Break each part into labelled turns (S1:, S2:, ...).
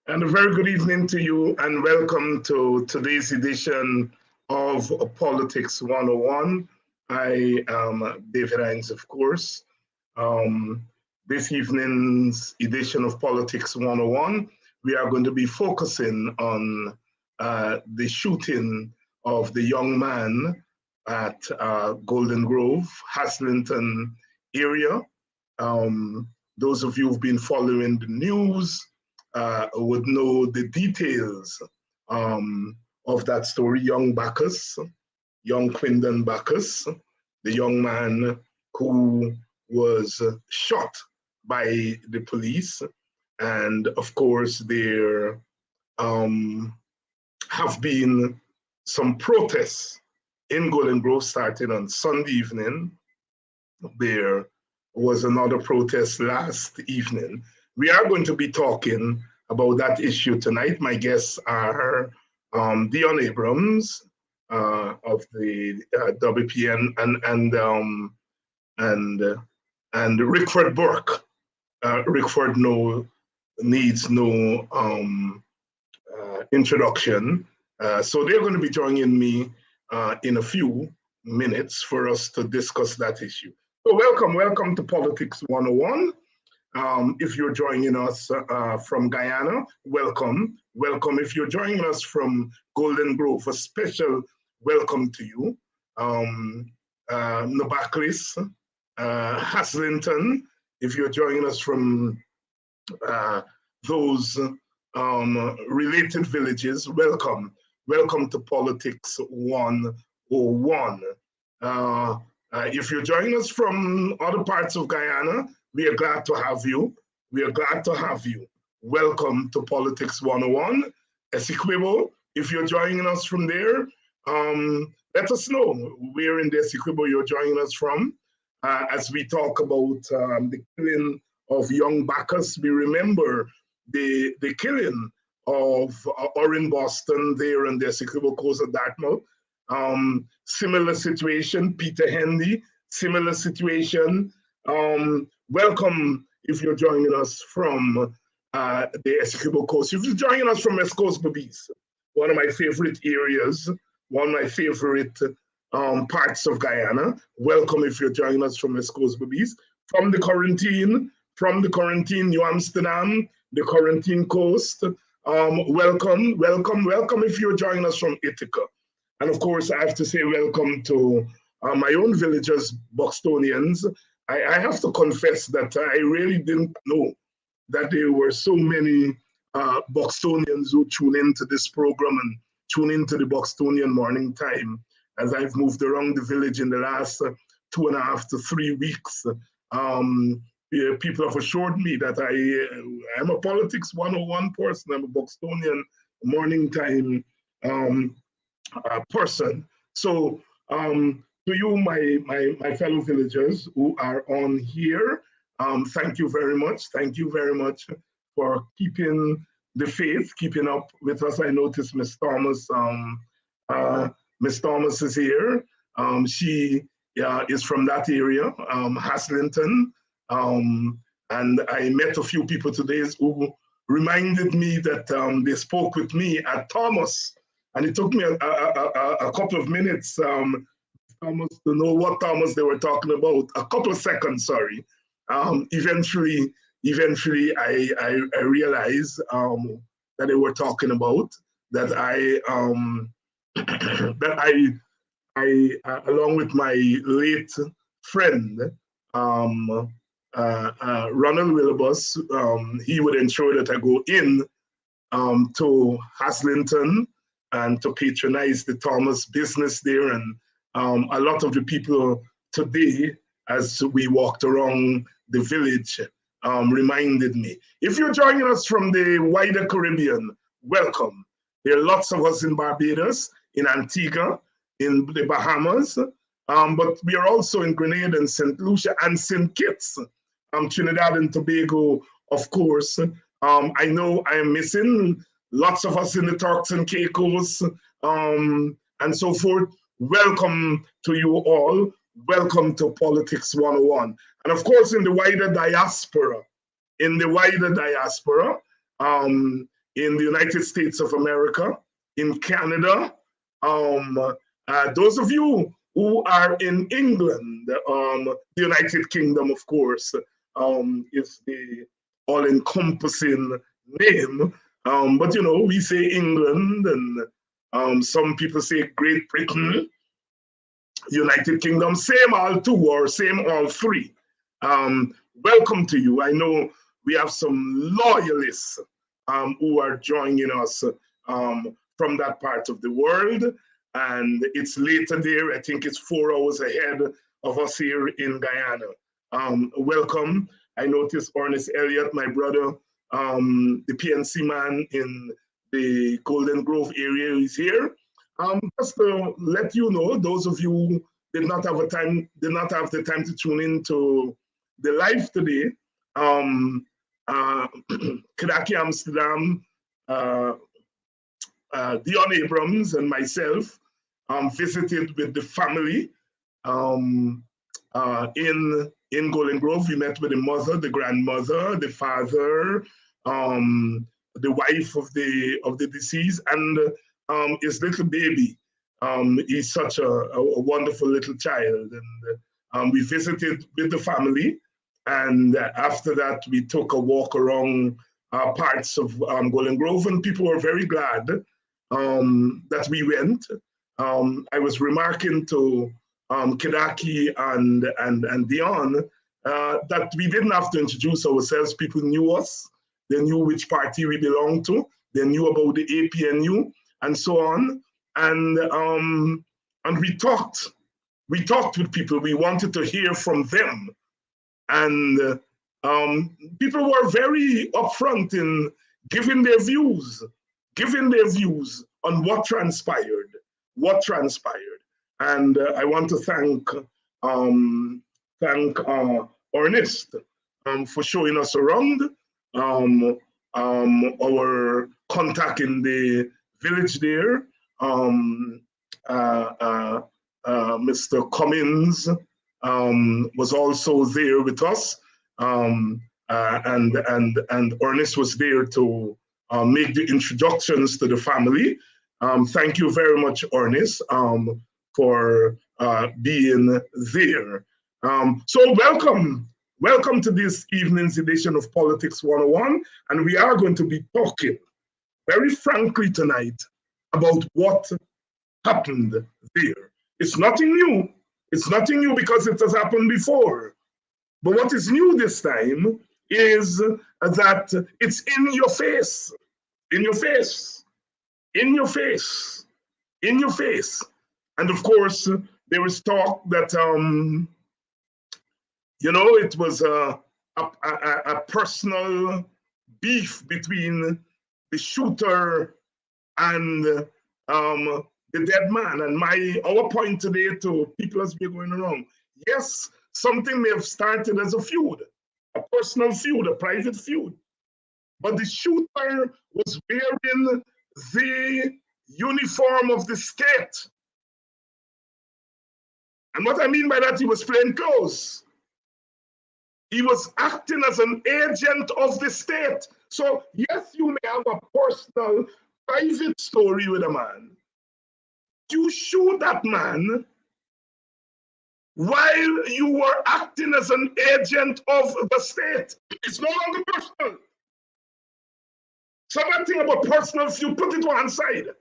S1: And a very good evening to you, and welcome to today's edition of Politics 101. I am David Hinds, of course. Um, this evening's edition of Politics 101, we are going to be focusing on the shooting of the young man at Golden Grove, Haslington area. Um, those of you who've been following the news would know the details of that story. Young Bacchus, young Quindon Bacchus, the young man who was shot by the police. And of course, there have been some protests in Golden Grove starting on Sunday evening. There was another protest last evening. We are going to be talking about that issue tonight. My guests are Deon Abrams of the WPN and Rickford Burke. Rickford needs no introduction. So they're going to be joining me in a few minutes for us to discuss that issue. So welcome to Politics 101. If you're joining us from Guyana, welcome. If you're joining us from Golden Grove, a special welcome to you. Nabaklis, Haslington, if you're joining us from those related villages, welcome. Welcome to Politics 101. If you're joining us from other parts of Guyana, we are glad to have you. Welcome to Politics 101. Essequibo, if you're joining us from there, let us know where in the Essequibo you're joining us from. As we talk about the killing of young Bacchus, we remember the killing of Orrin Boston there in the Essequibo coast of Dartmouth. Similar situation, Peter Hendy, similar situation. Welcome if you're joining us from the Essequibo coast. If you're joining us from Escos-Babis, one of my favorite areas, one of my favorite parts of Guyana. Welcome if you're joining us from Escos-Babis. From the Quarantine, New Amsterdam, the Quarantine coast. Welcome if you're joining us from Ithaca. And of course, I have to say welcome to my own villagers, Buxtonians. I have to confess that I really didn't know that there were so many Buxtonians who tune into this program and tune into the Buxtonian Morning Time. As I've moved around the village in the last 2.5 to 3 weeks, people have assured me that I'm a Politics 101 person. I'm a Buxtonian Morning Time person. So to you, my fellow villagers who are on here, thank you very much. Thank you very much for keeping the faith, keeping up with us. I noticed Miss Thomas. Miss Thomas is here. She is from that area, Haslington. And I met a few people today who reminded me that they spoke with me at Thomas. And it took me a couple of minutes, Thomas, to know what Thomas they were talking about. A couple of seconds, sorry. Eventually, I realized that they were talking about that I along with my late friend, Ronald Willibus, he would ensure that I go in to Haslington and to patronize the Thomas business there. And a lot of the people today, as we walked around the village, reminded me. If you're joining us from the wider Caribbean, welcome. There are lots of us in Barbados, in Antigua, in the Bahamas, but we are also in Grenada and St. Lucia and St. Kitts, Trinidad and Tobago, of course. I know I am missing lots of us in the Turks and Caicos, and so forth. Welcome to you all. Welcome to Politics 101. And of course, in the wider diaspora, in the United States of America, in Canada. Those of you who are in England, the United Kingdom, of course, is the all-encompassing name. But you know, we say England, and some people say Great Britain, United Kingdom, same all two or same all three. Welcome to you. I know we have some loyalists who are joining us from that part of the world, and it's later there. I think it's 4 hours ahead of us here in Guyana. Welcome. I noticed Ernest Elliott, my brother, the PNC man in the Golden Grove area, is here. Just to let you know, those of you who did not have the time to tune in to the live today, Kadaki Amsterdam, Deon Abrams and myself visited with the family in Golden Grove. We met with the mother, the grandmother, the father, the wife of the deceased, and his little baby. He's such a wonderful little child, and we visited with the family. And after that, we took a walk around parts of Golden Grove, and people were very glad that we went. I was remarking to Kedaki and Deon that we didn't have to introduce ourselves. People knew us. They knew which party we belonged to. They knew about the APNU and so on. And we talked with people. We wanted to hear from them. And people were very upfront in giving their views on what transpired. And I want to thank Ernest for showing us around. Our contact in the village there, Mr. Cummins, was also there with us, and Ernest was there to make the introductions to the family. Thank you very much, Ernest, for being there. So welcome to this evening's edition of Politics 101, and we are going to be talking very frankly tonight about what happened there. It's nothing new. It's nothing new because it has happened before. But what is new this time is that it's in your face, in your face, in your face, in your face. And of course, there was talk that, it was a personal beef between the shooter and the dead man. And our point today to people as we're going around, yes, something may have started as a feud, a personal feud, a private feud. But the shooter was wearing the uniform of the state. And what I mean by that, he was plain clothes. He was acting as an agent of the state. So yes, you may have a personal, private story with a man. You shoot that man while you were acting as an agent of the state. It's no longer personal. So that thing about personal, if you put it to one side.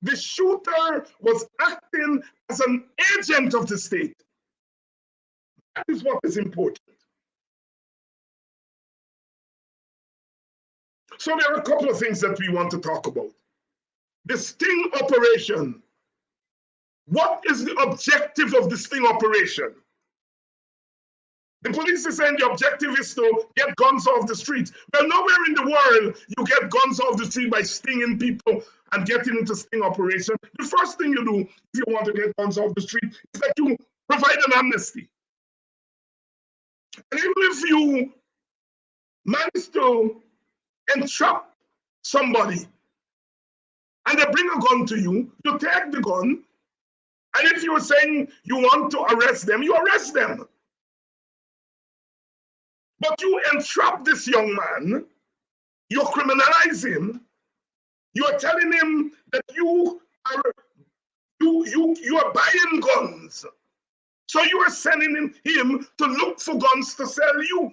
S1: The shooter was acting as an agent of the state. That is what is important. So there are a couple of things that we want to talk about. The sting operation. What is the objective of the sting operation? The police is saying the objective is to get guns off the street. Well, nowhere in the world you get guns off the street by stinging people and getting into sting operation. The first thing you do if you want to get guns off the street is that you provide an amnesty. And even if you manage to entrap somebody and they bring a gun to you, you take the gun, and if you're saying you want to arrest them, you arrest them. But you entrap this young man You're criminalizing. You're telling him that you are buying guns. So you are sending him to look for guns to sell you.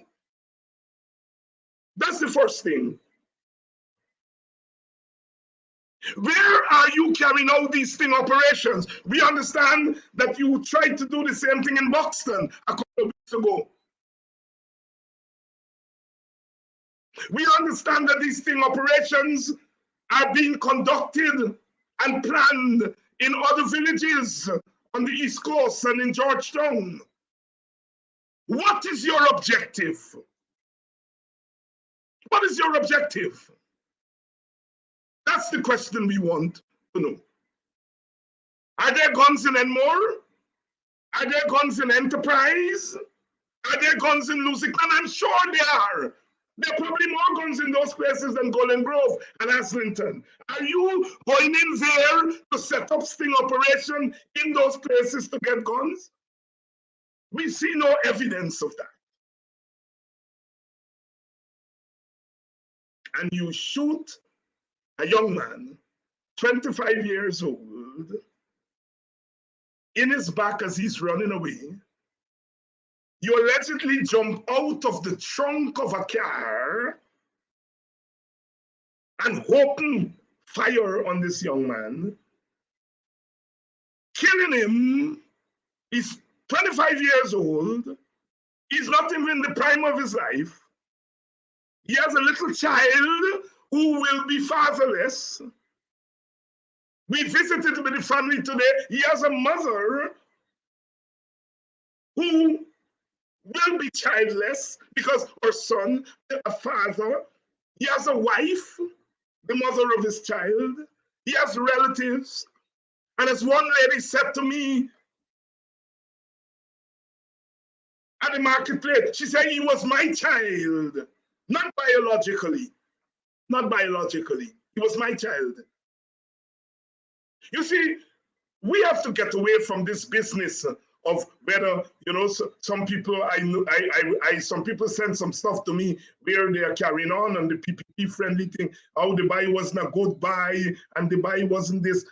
S1: That's the first thing. Where are you carrying out these sting operations? We understand that you tried to do the same thing in Buxton a couple of weeks ago. We understand that these sting operations are being conducted and planned in other villages on the East Coast and in Georgetown. What is your objective? What is your objective? That's the question we want to know. Are there guns in Enmore? Are there guns in Enterprise? Are there guns in Lusican? I'm sure there are. There are probably more guns in those places than Golden Grove and Haslington. Are you going in there to set up sting operation in those places to get guns? We see no evidence of that. And you shoot a young man, 25 years old, in his back as he's running away. You allegedly jump out of the trunk of a car and open fire on this young man, killing him. He's 25 years old. He's not even in the prime of his life. He has a little child who will be fatherless. We visited with the family today. He has a mother who will be childless because her son, a father. He has a wife, the mother of his child. He has relatives. And as one lady said to me at the marketplace, she said, he was my child, not biologically. Not biologically. He was my child. You see, we have to get away from this business of whether, some people some people send some stuff to me where they are carrying on the PPP friendly thing, how the buy wasn't a good buy and the buy wasn't this.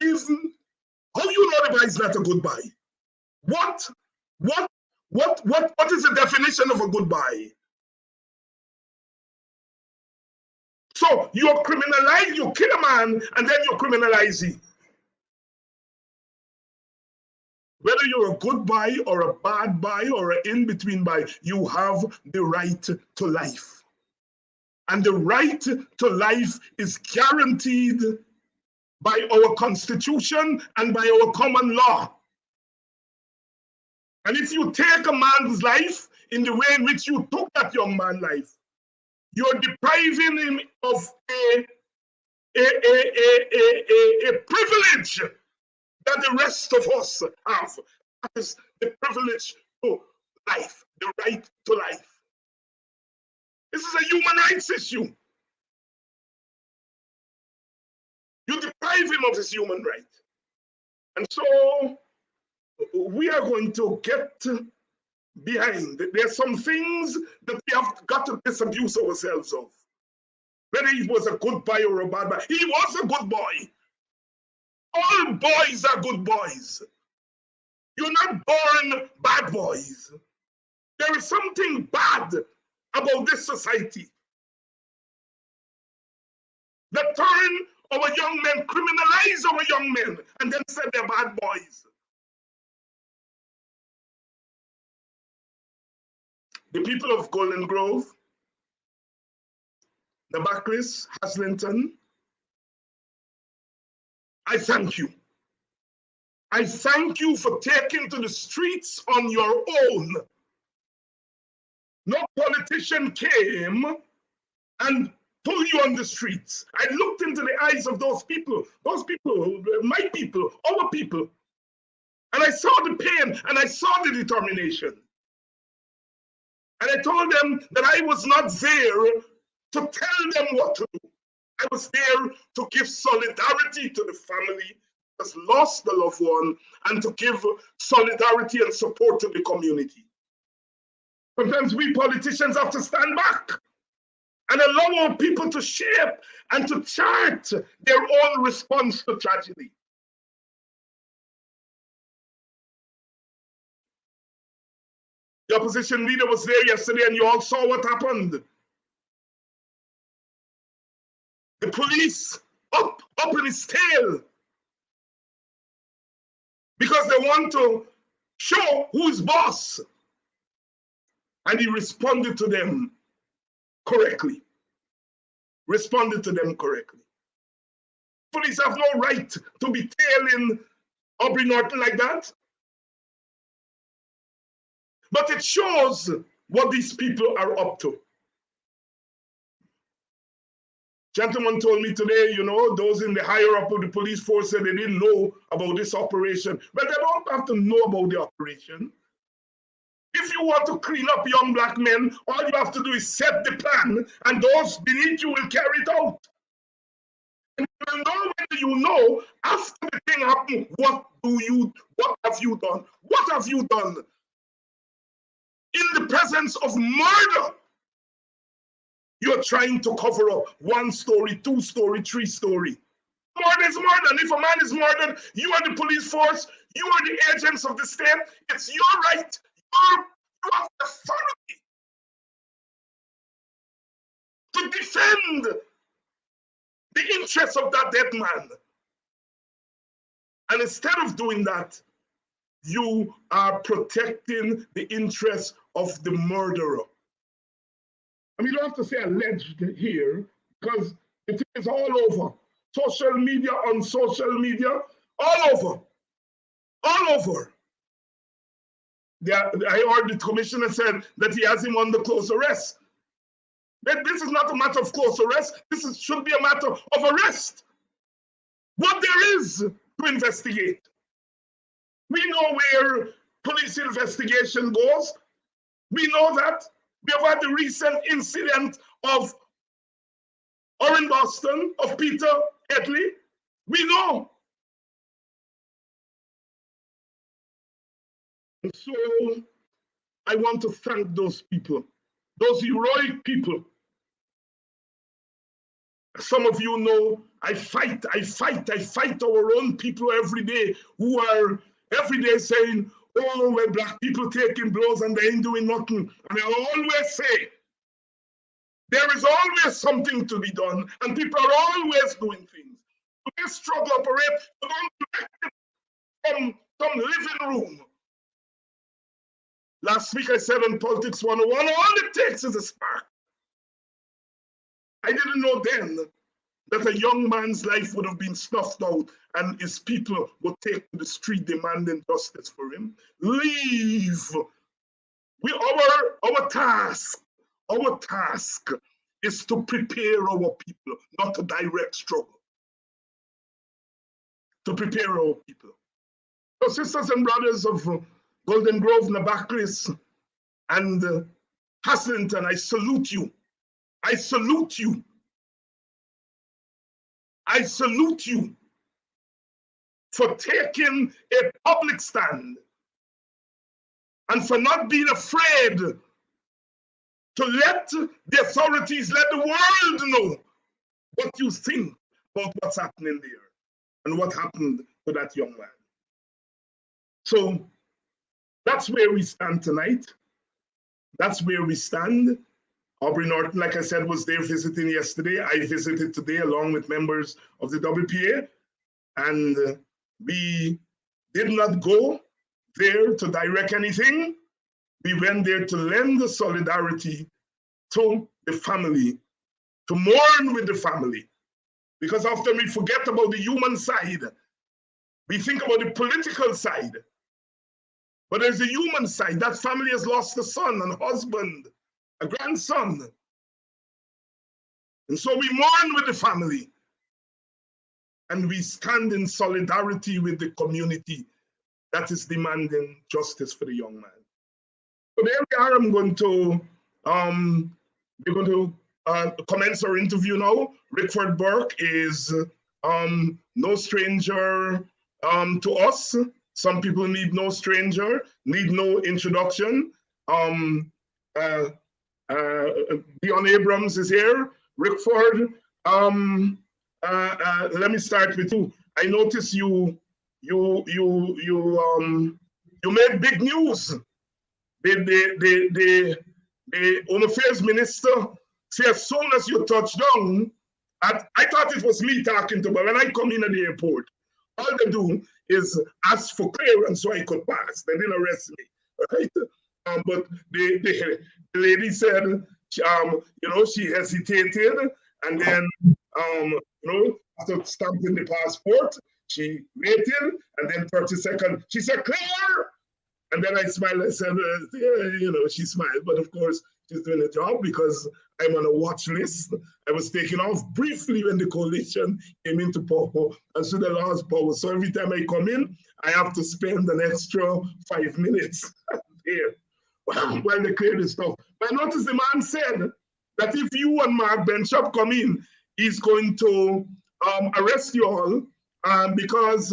S1: How you know the buy is not a good buy? What is the definition of a good buy? So you're criminalizing, you kill a man and then you're criminalizing. Whether you're a good buy or a bad buy or an in-between buy, you have the right to life. And the right to life is guaranteed by our Constitution and by our common law. And if you take a man's life in the way in which you took that young man's life, you're depriving him of a privilege that the rest of us have. That is the privilege to life, the right to life. This is a human rights issue. You deprive him of his human right. And so we are going to get behind. There's some things that we have got to disabuse ourselves of. Whether he was a good boy or a bad boy. He was a good boy. All boys are good boys. You're not born bad boys. There is something bad about this society that turn our young men, criminalize our young men, and then say they're bad boys. The people of Golden Grove, Nabakris, Haslington, I thank you. I thank you for taking to the streets on your own. No politician came and pulled you on the streets. I looked into the eyes of those people, my people, our people, and I saw the pain and I saw the determination. And I told them that I was not there to tell them what to do. I was there to give solidarity to the family that's lost the loved one and to give solidarity and support to the community. Sometimes we politicians have to stand back and allow our people to shape and to chart their own response to tragedy. The opposition leader was there yesterday, and you all saw what happened. The police up in his tail because they want to show who's boss. And he responded to them correctly. Responded to them correctly. Police have no right to be tailing Aubrey Norton like that. But it shows what these people are up to. Gentleman told me today, you know, those in the higher up of the police force said they didn't know about this operation. Well, they don't have to know about the operation. If you want to clean up young black men, all you have to do is set the plan, and those beneath you will carry it out. And you will know whether you know, after the thing happened, what have you done? What have you done? In the presence of murder, you're trying to cover up 1 story, 2 story, 3 story. Murder is murder. And if a man is murdered, you are the police force, you are the agents of the state, it's your right. You have the authority to defend the interests of that dead man. And instead of doing that, you are protecting the interests of the murderer. I mean, you don't have to say alleged here, because it is all over. Social media, on social media, all over. All over. I heard the commissioner said that he has him under close arrest. That this is not a matter of close arrest. This should be a matter of arrest. What there is to investigate. We know where police investigation goes. We know that. We have had the recent incident of Orin Boston, of Peter Edley. We know. And so I want to thank those people, those heroic people. Some of you know I fight our own people every day who are every day saying, oh, well, black people taking blows and they ain't doing nothing. And I always say, there is always something to be done, and people are always doing things. This struggle operates from some living room. Last week I said on Politics 101, all it takes is a spark. I didn't know then that a young man's life would have been snuffed out and his people would take to the street demanding justice for him. Leave. Our task is to prepare our people, not to direct struggle. To prepare our people. So sisters and brothers of Golden Grove, Nabakris, and Haslington, I salute you. I salute you. I salute you for taking a public stand and for not being afraid to let the authorities, let the world know what you think about what's happening there and what happened to that young man. So that's where we stand tonight. That's where we stand. Aubrey Norton, like I said, was there visiting yesterday. I visited today along with members of the WPA, and we did not go there to direct anything. We went there to lend the solidarity to the family, to mourn with the family. Because often we forget about the human side. We think about the political side. But there's a human side. That family has lost a son, a husband, a grandson. And so we mourn with the family. And we stand in solidarity with the community that is demanding justice for the young man. So there we are. We're going to commence our interview now. Rickford Burke is no stranger to us. Some people need no stranger, need no introduction. Deon Abrams is here. Rickford, let me start with you. I noticed you made big news. The Home Affairs Minister said as soon as you touch down, I thought it was me talking to, but when I come in at the airport, all they do is ask for clearance so I could pass. They didn't arrest me, right? But the lady said, she hesitated, and then, after stamping the passport, she waited, and then 30 seconds, she said, clear! And then I smiled, I said, she smiled, but of course, she's doing a job because I'm on a watch list. I was taken off briefly when the coalition came into power, and so the last power. So every time I come in, I have to spend an extra 5 minutes there while they clear the stuff. But notice the man said that if you and Mark Benchop come in, he's going to arrest you all because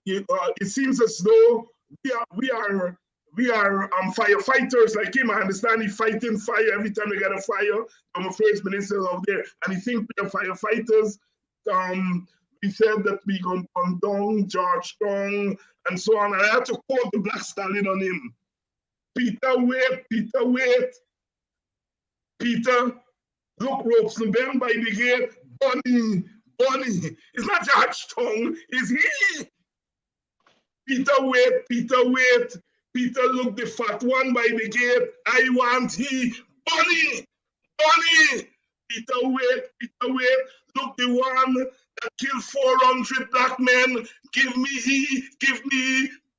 S1: it seems as though we are firefighters like him. I understand he's fighting fire every time they get a fire. I'm a first minister out there, and he thinks we are firefighters. He said that we going to down Georgetown and so on. And I had to quote the Black Stallion on him. Peter, wait. Peter, look, ropes and bend by the gate. Bonnie. It's not Georgetown, it's he. Peter, wait. Peter, look, the fat one by the gate. I want he. Bonnie. Peter, wait. Look, the one that killed 400 black men. Give me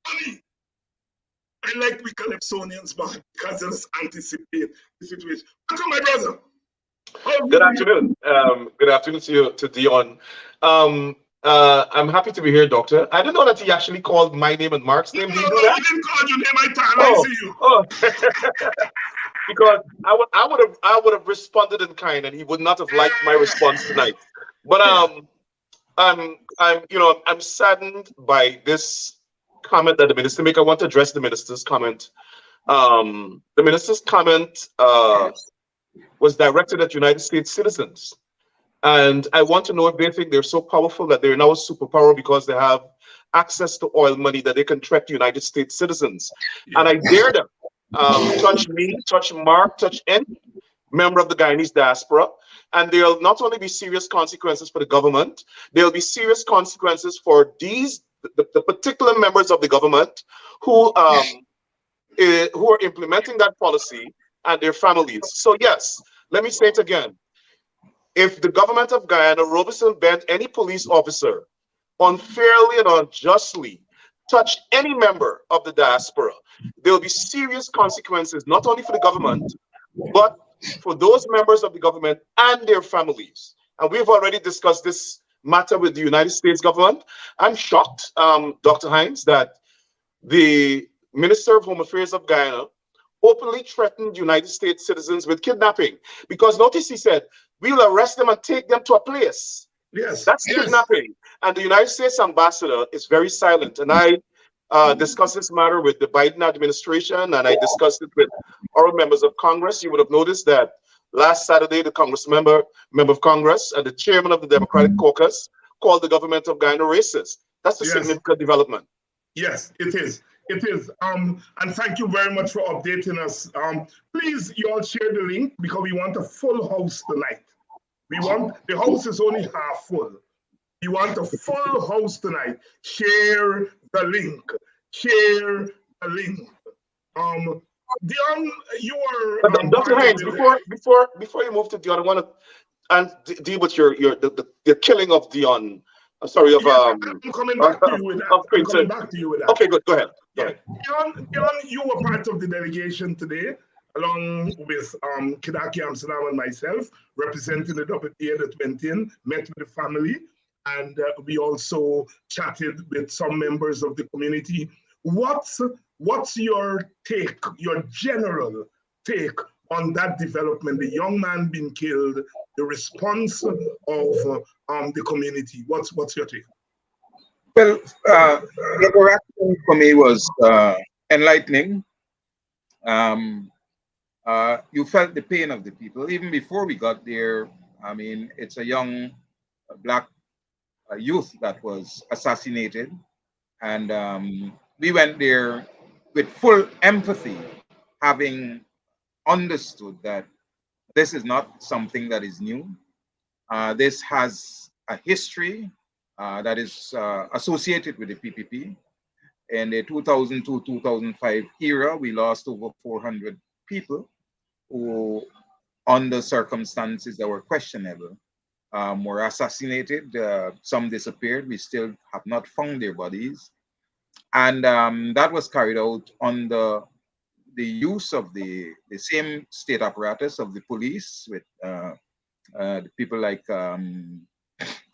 S1: Bonnie. I like we Calypsonians, man, because they just anticipate the situation. Welcome, my brother.
S2: Good afternoon. Good afternoon to Deon. I'm happy to be here, Doctor. I didn't know that he actually called my name and Mark's name.
S1: No, he didn't call your name. I see you.
S2: Because I would have responded in kind, and he would not have liked my response tonight. But I'm saddened by this comment that the minister made. I want to address the minister's comment. The minister's comment was directed at United States citizens. And I want to know if they think they're so powerful that they're now a superpower because they have access to oil money that they can threaten United States citizens. Yeah. And I dare them touch me, touch Mark, touch any member of the Guyanese diaspora. And there'll not only be serious consequences for the government, there'll be serious consequences for the particular members of the government who are implementing that policy and their families. So yes, let me say it again. If the government of Guyana, Robeson Bent, any police officer unfairly and unjustly touch any member of the diaspora, there will be serious consequences, not only for the government, but for those members of the government and their families. And we've already discussed this matter with the United States government. I'm shocked, Dr. Hinds, that the Minister of Home Affairs of Guyana openly threatened United States citizens with kidnapping. Because notice he said, we'll arrest them and take them to a place.
S1: Yes.
S2: That's kidnapping. And the United States ambassador is very silent. And I discussed this matter with the Biden administration, and I discussed it with our members of Congress. You would have noticed that last Saturday, the member of Congress and the chairman of the Democratic Caucus called the government of Guyana racist. That's a significant development.
S1: Yes, it is. It is. And thank you very much for updating us. Please, you all share the link because we want a full house tonight. The house is only half full. We want a full house tonight. Share the link. Share the link. Deon, you are.
S2: Dr. Hinds, before you move to Deon, I want to deal with the killing of Deon. I'm sorry,
S1: I'm coming back to you with that.
S2: Okay, good. Go ahead.
S1: Deon, you were part of the delegation today, along with Kidaki Amsterdam and myself, representing the WTA that went in, met with the family, and we also chatted with some members of the community. What's your take, your general take on that development, the young man being killed, the response of the community? What's your take?
S3: Well, the interaction for me was enlightening. you felt the pain of the people. Even before we got there, I mean, it's a young black youth that was assassinated. And we went there with full empathy, having understood that this is not something that is new. This has a history that is associated with the PPP. In the 2002-2005 era, we lost over 400 people who, under circumstances that were questionable, were assassinated. Some disappeared. We still have not found their bodies. And that was carried out under the use of the same state apparatus of the police with the people like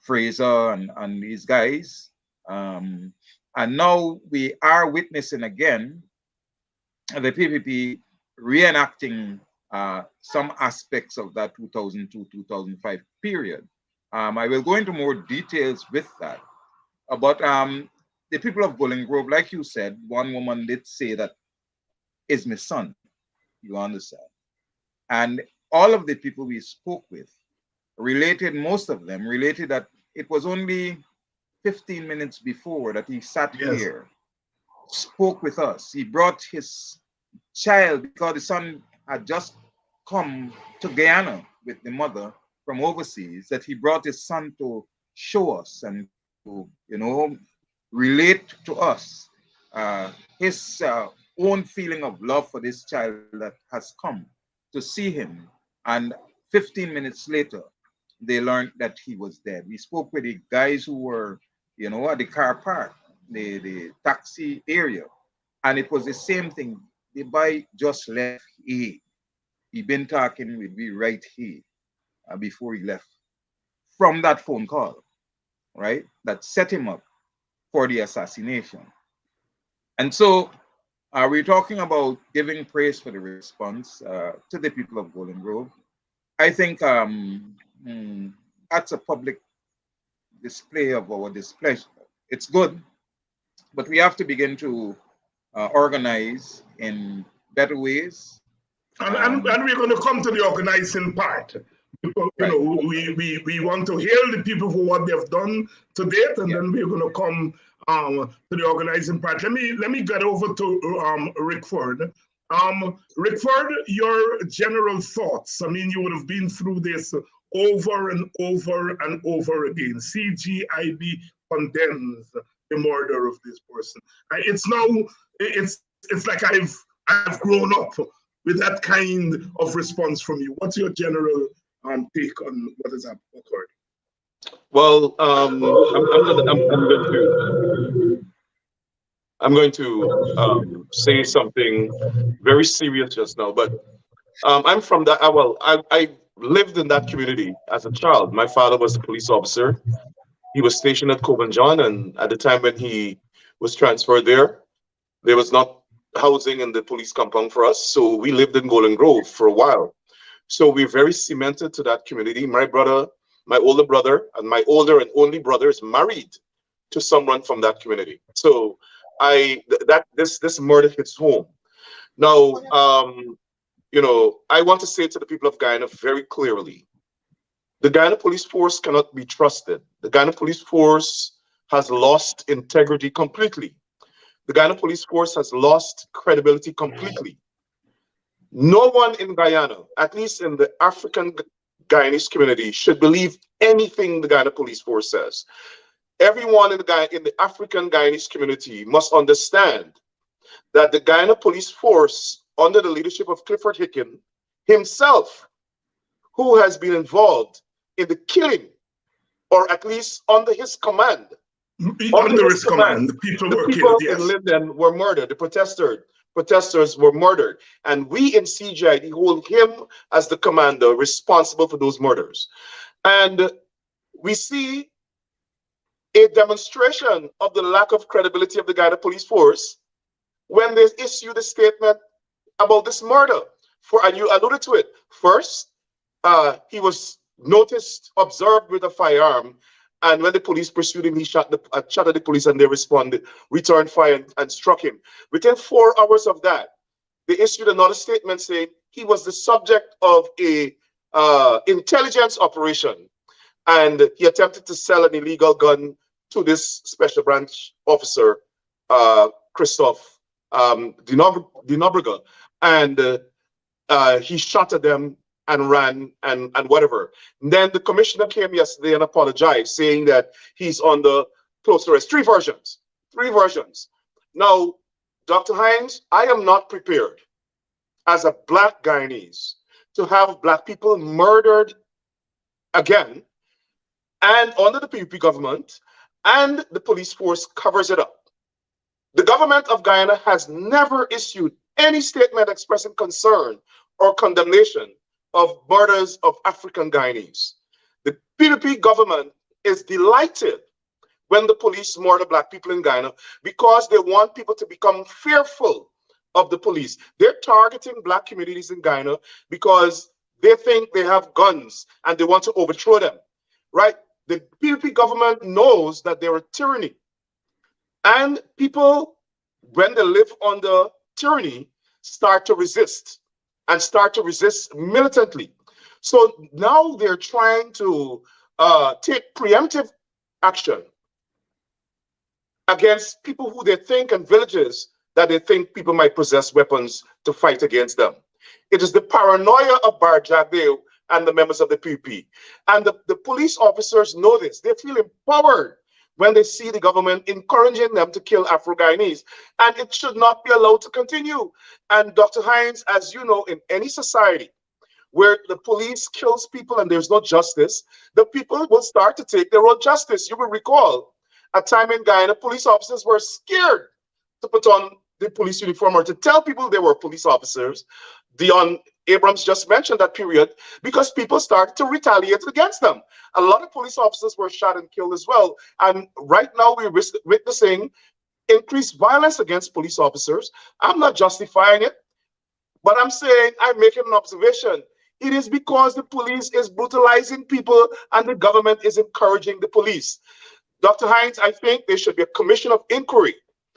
S3: Fraser and these guys. And now we are witnessing again the PPP reenacting some aspects of that 2002-2005 period. I will go into more details with that. But the people of Golden Grove, like you said, one woman did say that is my son, you understand? And all of the people we spoke with related, most of them related that it was only 15 minutes before that he sat here, spoke with us. He brought his child because the son had just come to Guyana with the mother from overseas, that he brought his son to show us and to, you know, relate to us his own feeling of love for this child that has come to see him. And 15 minutes later, they learned that he was dead. We spoke with the guys who were, you know, at the car park, the taxi area, and it was the same thing. The boy just left here. He been talking with me right here before he left from that phone call, right? That set him up for the assassination. And so we're talking about giving praise for the response to the people of Golden Grove. I think that's a public display of our displeasure. It's good, but we have to begin to organize in better ways.
S1: And we're going to come to the organizing part. You know, we want to hail the people for what they've done to date, and then we're going to come to the organizing part. Let me get over to Rickford. Rickford, your general thoughts. I mean, you would have been through this over and over and over again. CGIB condemns the murder of this person. It's like I've grown up with that kind of response from you. What's your general take on what has occurred?
S2: Well, I'm going to say something very serious just now, but I'm from that. I lived in that community as a child. My father was a police officer. He was stationed at Coban John, and at the time when he was transferred there was not housing in the police compound for us, so we lived in Golden Grove for a while. So we're very cemented to that community. My brother, my older brother, and my older and only brother is married to someone from that community. So this murder hits home. Now, you know, I want to say to the people of Guyana very clearly, the Guyana police force cannot be trusted. The Guyana police force has lost integrity completely. The Guyana police force has lost credibility completely. No one in Guyana, at least in the African Guyanese community, should believe anything the Guyana police force says. Everyone in the African Guyanese community must understand that the Guyana police force, under the leadership of Clifford Hicken himself, who has been involved in the killing, or at least under his command.
S1: Under his command, the people were killed, yes.
S2: In Linden were murdered. The protesters were murdered. And we in CGID hold him as the commander responsible for those murders. And we see a demonstration of the lack of credibility of the Guyana police force when they issue the statement about this murder. And you alluded to it. First, he was observed with a firearm, and when the police pursued him, he shot at the police, and they responded, returned fire, and struck him. Within 4 hours of that, they issued another statement saying he was the subject of a intelligence operation, and he attempted to sell an illegal gun to this special branch officer, Christophe Dinobrega, and he shot at them and ran and whatever. And then the commissioner came yesterday and apologized, saying that he's on the close arrest. Three versions. Now, Dr. Hinds, I am not prepared as a Black Guyanese to have Black people murdered again and under the PPP government, and the police force covers it up. The government of Guyana has never issued any statement expressing concern or condemnation of murders of African Guyanese. The PPP government is delighted when the police murder Black people in Guyana because they want people to become fearful of the police. They're targeting Black communities in Guyana because they think they have guns and they want to overthrow them, right? The PPP government knows that they're a tyranny. And people, when they live under tyranny, start to resist and start to resist militantly. So now they're trying to take preemptive action against people who they think, and villages that they think people might possess weapons to fight against them. It is the paranoia of Barjagdeo and the members of the PPP. And the police officers know this. They feel empowered when they see the government encouraging them to kill Afro-Guyanese. And it should not be allowed to continue. And Dr. Hinds, as you know, in any society where the police kills people and there's no justice, the people will start to take their own justice. You will recall a time in Guyana, police officers were scared to put on the police uniform or to tell people they were police officers. Deon Abrams just mentioned that period because people started to retaliate against them. A lot of police officers were shot and killed as well. And right now we're witnessing increased violence against police officers. I'm not justifying it, but I'm saying, I'm making an observation. It is because the police is brutalizing people and the government is encouraging the police. Dr. Hinds, I think there should be a commission of inquiry,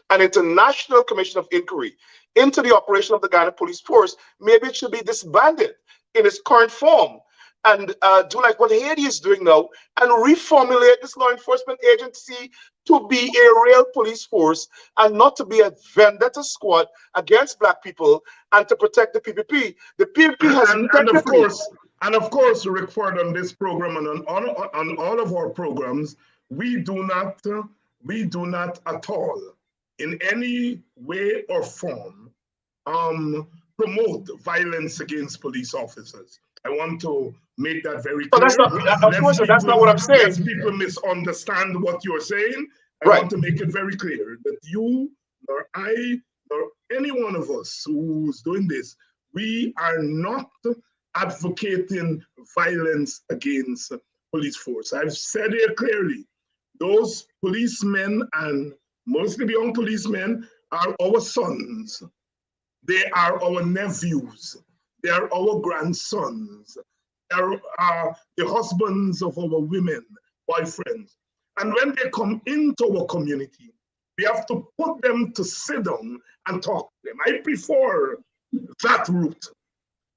S2: an international commission of inquiry into the operation of the Guyana Police Force. Maybe it should be disbanded in its current form and do like what Haiti is doing now and reformulate this law enforcement agency to be a real police force and not to be a vendetta squad against Black people and to protect the PPP. The PPP has
S1: and of course, Rickford, on this program and on all of our programs, we do not at all in any way or form promote violence against police officers. I want to make that very clear.
S2: That's not what I'm saying.
S1: Lest people misunderstand what you're saying. I want to make it very clear that you, nor I, nor any one of us who's doing this, we are not advocating violence against police force. I've said it clearly. Those policemen and mostly the young policemen are our sons. They are our nephews. They are our grandsons. They are the husbands of our women, boyfriends. And when they come into our community, we have to put them to sit down and talk to them. I prefer that route.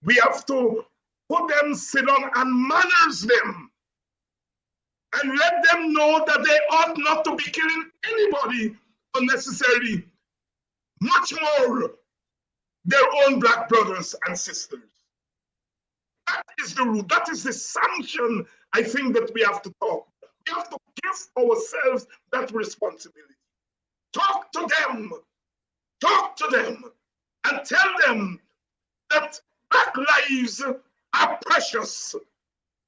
S1: We have to put them, sit down and manners them and let them know that they ought not to be killing anybody unnecessarily, much more their own Black brothers and sisters. That is the root. That is the sanction I think that we have to talk. We have to give ourselves that responsibility. Talk to them, and tell them that Black lives are precious.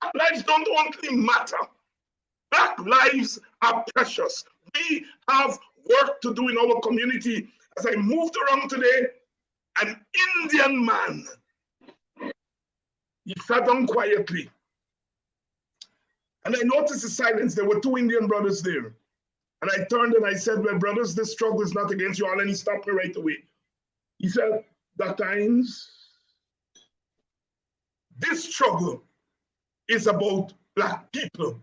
S1: Black lives don't only matter. Black lives are precious. We have work to do in our community. As I moved around today, an Indian man, he sat down quietly. And I noticed the silence. There were two Indian brothers there. And I turned and I said, well, brothers, this struggle is not against you all. And he stopped me right away. He said, Dr. Hinds, this struggle is about Black people.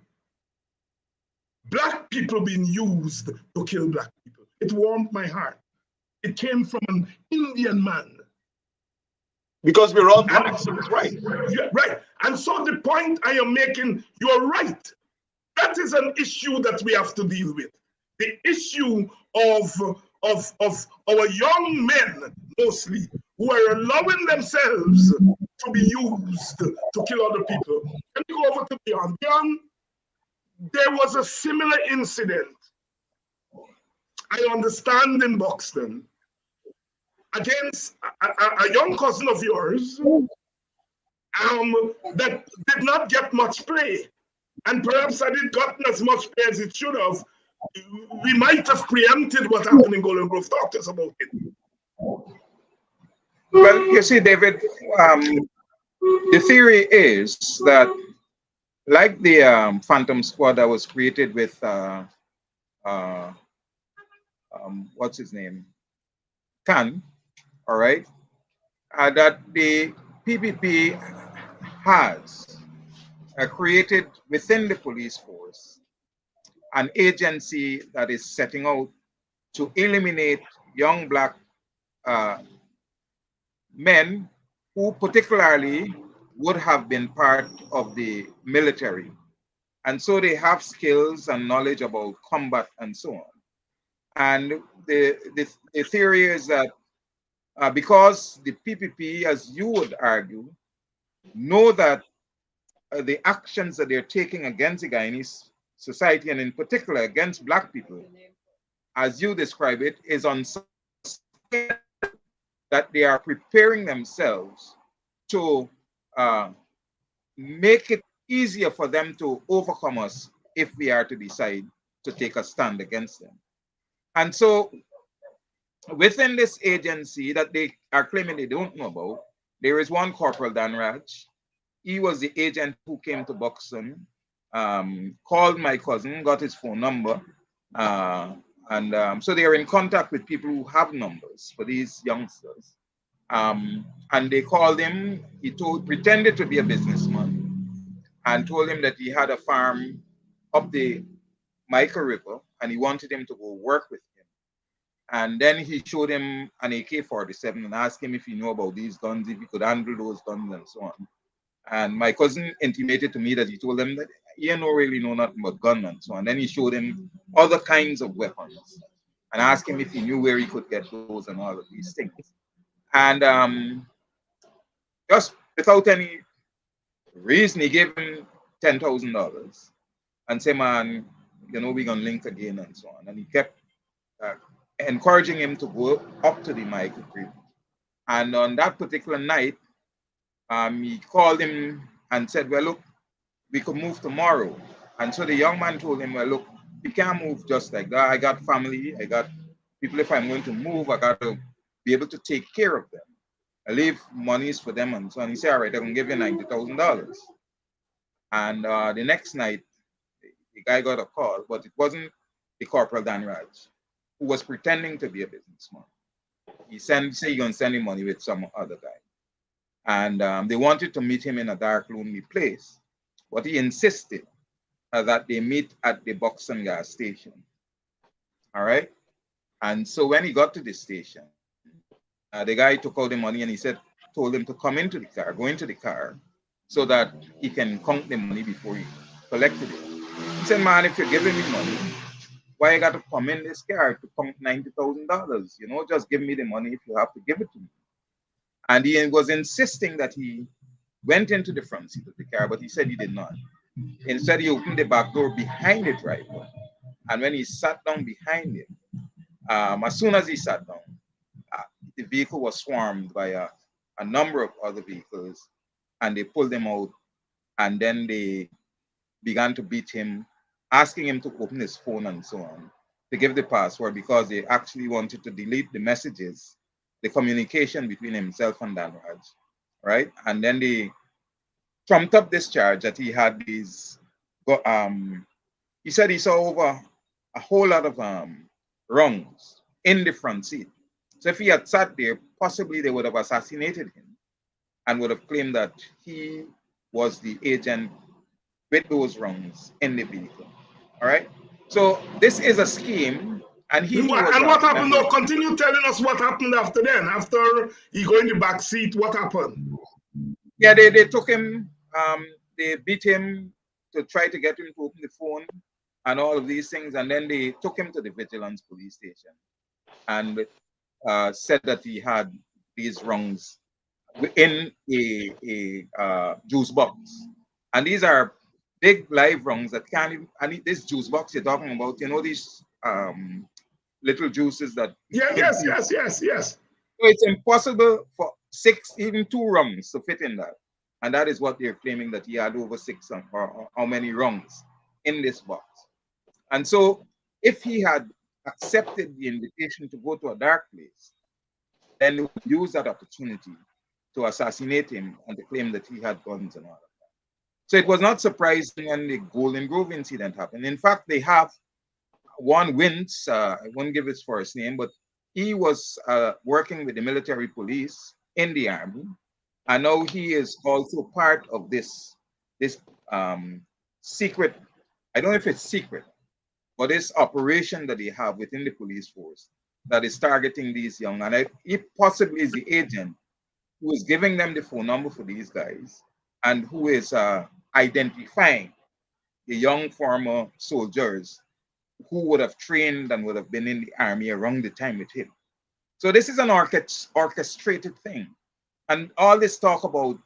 S1: Black people being used to kill Black people. It warmed my heart. It came from an Indian man.
S2: Because we're all black, so it's right.
S1: Yeah, right. And so the point I am making, you're right. That is an issue that we have to deal with. The issue of our young men, mostly, who are allowing themselves to be used to kill other people. Let me go over to Deon. Deon, there was a similar incident, I understand, in Buxton against a young cousin of yours that did not get much play. And perhaps had it gotten as much play as it should have, we might have preempted what happened in Golden Grove. Talk to us about it.
S3: Well, you see, David, the theory is that, like the Phantom Squad that was created with, what's his name? Khan, all right, that the PPP has created within the police force an agency that is setting out to eliminate young black men who particularly would have been part of the military. And so they have skills and knowledge about combat and so on. And the theory is that because the PPP, as you would argue, know that the actions that they're taking against the Guyanese society, and in particular against black people, as you describe it, is on that they are preparing themselves to make it easier for them to overcome us if we are to decide to take a stand against them. And so within this agency that they are claiming they don't know about, there is one Corporal Dan Raj. He was the agent who came to Buxton, called my cousin, got his phone number, and so they are in contact with people who have numbers for these youngsters. And they called him. He pretended to be a businessman and told him that he had a farm up the Michael River and he wanted him to go work with him. And then he showed him an AK-47 and asked him if he knew about these guns, if he could handle those guns and so on. And my cousin intimated to me that he told him that he don't really know nothing about guns and so on. And then he showed him other kinds of weapons and asked him if he knew where he could get those and all of these things. And just without any reason, he gave him $10,000 and said, man, you know, we're going to link again and so on. And he kept encouraging him to go up to the Michael Creek. And on that particular night, he called him and said, well, look, we could move tomorrow. And so the young man told him, well, look, we can't move just like that. I got family, I got people. If I'm going to move, I got to be able to take care of them. I leave monies for them and so on. He said, all right, I can give you $90,000. And the next night, the guy got a call, but it wasn't the Corporal Dan Raj, who was pretending to be a businessman. He said he's going to send him money with some other guy. And they wanted to meet him in a dark, lonely place. But he insisted that they meet at the Buxton gas station. All right? And so when he got to the station, the guy took out the money and he told him to come into the car, go into the car, so that he can count the money before he collected it. He said, man, if you're giving me money, why you got to come in this car to count $90,000? You know, just give me the money if you have to give it to me. And he was insisting that he went into the front seat of the car, but he said he did not. Instead, he opened the back door behind the driver. And when he sat down behind him, as soon as he sat down, the vehicle was swarmed by a number of other vehicles, and they pulled him out, and then they began to beat him, asking him to open his phone and so on, to give the password, because they actually wanted to delete the messages, the communication between himself and Dan Raj, right? And then they trumped up this charge that he had these, he said he saw over a whole lot of rungs in the front seat. So if he had sat there, possibly they would have assassinated him and would have claimed that he was the agent with those rungs in the vehicle. All right. So this is a scheme And he
S1: And
S3: was
S1: what
S3: a
S1: happened?
S3: member.
S1: No, continue telling us what happened after then. After he go in the back seat, what happened?
S3: Yeah, they took him, they beat him to try to get him to open the phone and all of these things. And then they took him to the vigilance police station and said that he had these rungs in a juice box. And these are big live rungs that can't even, and this juice box you're talking about, you know, these little juices that.
S1: Yeah, yes.
S3: So it's impossible for 6, even 2 rungs to fit in that. And that is what they're claiming, that he had over 6 or how many rungs in this box. And so if he had accepted the invitation to go to a dark place, then they would use that opportunity to assassinate him and to claim that he had guns and all of that. So it was not surprising when the Golden Grove incident happened. In fact, they have one Wintz, I won't give his first name, but he was working with the military police in the army, and now he is also part of this secret, I don't know if it's secret, but this operation that they have within the police force that is targeting these young, and he possibly is the agent who is giving them the phone number for these guys and who is identifying the young former soldiers who would have trained and would have been in the army around the time with him. So this is an orchestrated thing. And all this talk about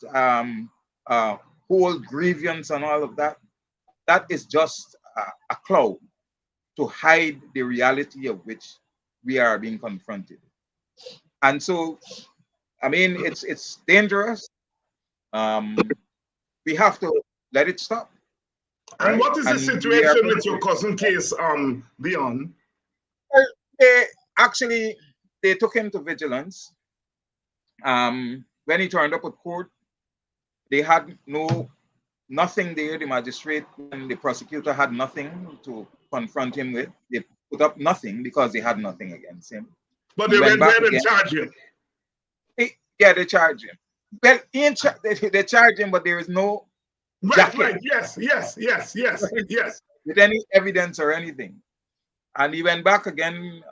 S3: whole grievance and all of that, that is just a cloud to hide the reality of which we are being confronted. And so, I mean, it's dangerous. We have to let it stop.
S1: And
S3: Right?
S1: what is the
S3: And
S1: situation with your cousin case, Deon?
S3: They took him to vigilance. When he turned up at court, they had nothing there. The magistrate and the prosecutor had nothing to confront him with. They put up nothing because they had nothing against him.
S1: But they went there and charged him.
S3: Yeah, they charged him. Well, they charged him, but there is no jacket.
S1: Right. Yes.
S3: With any evidence or anything. And he went back again.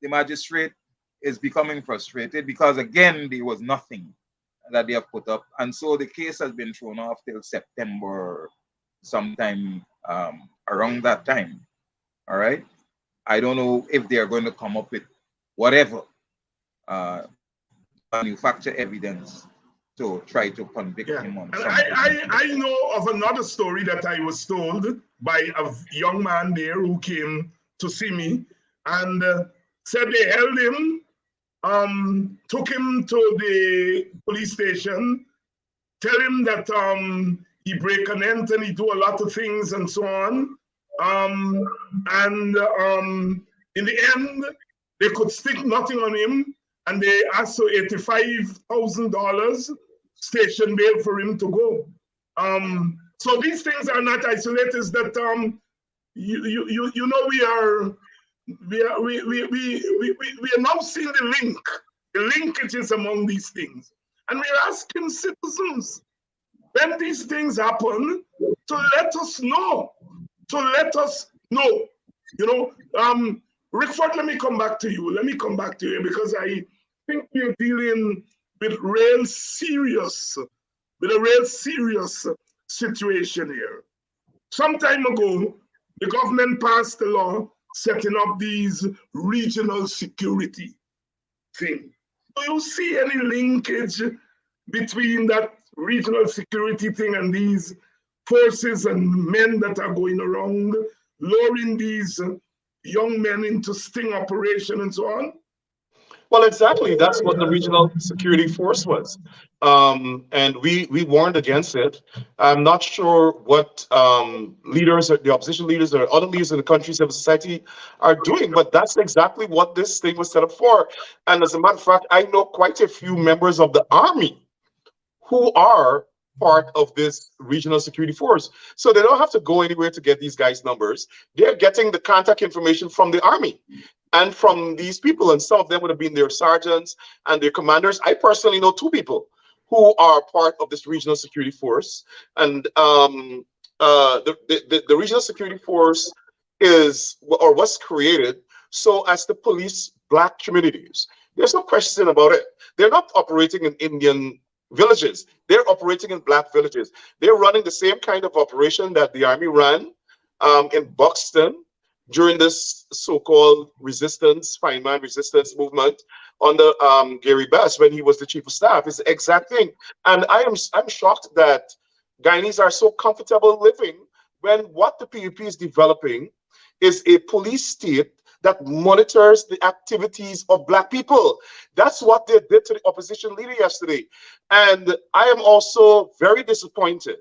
S3: The magistrate is becoming frustrated because, again, there was nothing that they have put up. And so the case has been thrown off till September, sometime around that time. All right. I don't know if they are going to come up with whatever manufacture evidence to try to convict him on something.
S1: I know of another story that I was told by a young man there who came to see me and said they held him, took him to the police station, tell him that he break and enter and he do a lot of things and so on. In the end, they could stick nothing on him, and they asked for $85,000 station bail for him to go. So these things are not isolated. That you know we are now seeing the linkages among these things, and we're asking citizens when these things happen to let us know. You know, Rickford, let me come back to you because I think we're dealing with a real serious situation here. Some time ago, the government passed a law setting up these regional security thing. Do you see any linkage between that regional security thing and these forces and men that are going around luring these young men into sting operation and so on?
S2: Well, exactly. That's what the regional security force was. And we warned against it. I'm not sure what leaders, or the opposition leaders, or other leaders in the country, civil society are doing, but that's exactly what this thing was set up for. And as a matter of fact, I know quite a few members of the army who are part of this regional security force. So they don't have to go anywhere to get these guys' numbers. They're getting the contact information from the army and from these people. And some of them would have been their sergeants and their commanders. I personally know 2 people who are part of this regional security force. And the regional security force was created so as to police Black communities. There's no question about it. They're not operating in Indian villages. They're operating in Black villages. They're running the same kind of operation that the Army ran in Buxton during this so-called resistance, fine man resistance movement under Gary Best when he was the chief of staff. It's the exact thing. And I'm shocked that Guyanese are so comfortable living when what the PUP is developing is a police state that monitors the activities of Black people. That's what they did to the opposition leader yesterday. And I am also very disappointed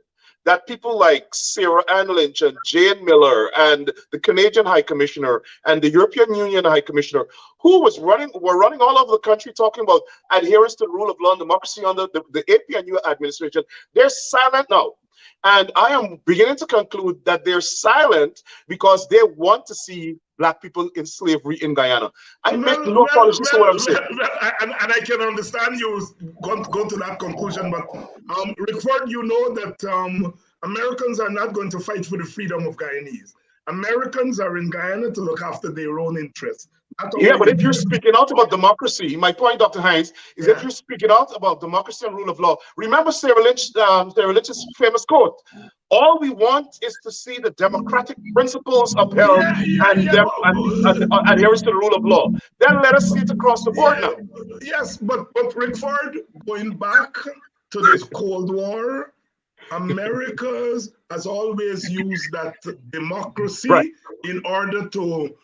S2: that people like Sarah Ann Lynch and Jane Miller and the Canadian High Commissioner and the European Union High Commissioner, who were running all over the country talking about adherence to the rule of law and democracy under the APNU administration, they're silent now. And I am beginning to conclude that they're silent because they want to see Black people in slavery in Guyana. I make no apologies to what I'm saying.
S1: And I can understand you going to go to that conclusion, but Rickford, you know that Americans are not going to fight for the freedom of Guyanese. Americans are in Guyana to look after their own interests.
S2: Yeah, but if you're speaking out about democracy, my point, Dr. Hinds, is if you're speaking out about democracy and rule of law, remember Sarah Lynch's famous quote, all we want is to see the democratic principles upheld and adherence to the rule of law. Then let us see it across the board now.
S1: Yes, but Rickford, going back to this Cold War, America has always used that democracy in order to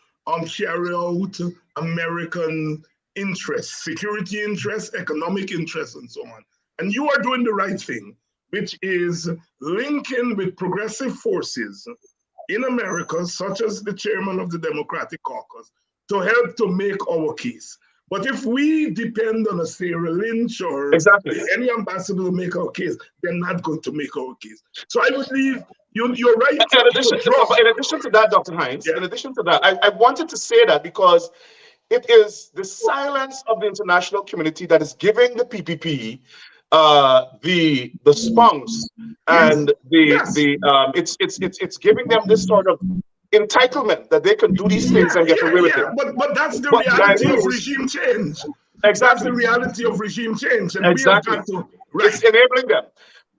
S1: carry out American interests, security interests, economic interests, and so on. And you are doing the right thing, which is linking with progressive forces in America, such as the chairman of the Democratic Caucus, to help to make our case. But if we depend on a Sarah Lynch or any ambassador to make our case, they're not going to make our case. So I would leave, you're right.
S2: In addition to that, Dr. Hinds, in addition to that, I wanted to say that because it is the silence of the international community that is giving the PPP the spunks and it's giving them this sort of entitlement that they can do these things and get away with it.
S1: But that's the reality of regime change. Exactly. That's the reality of regime change. And we have got to,
S2: it's enabling them.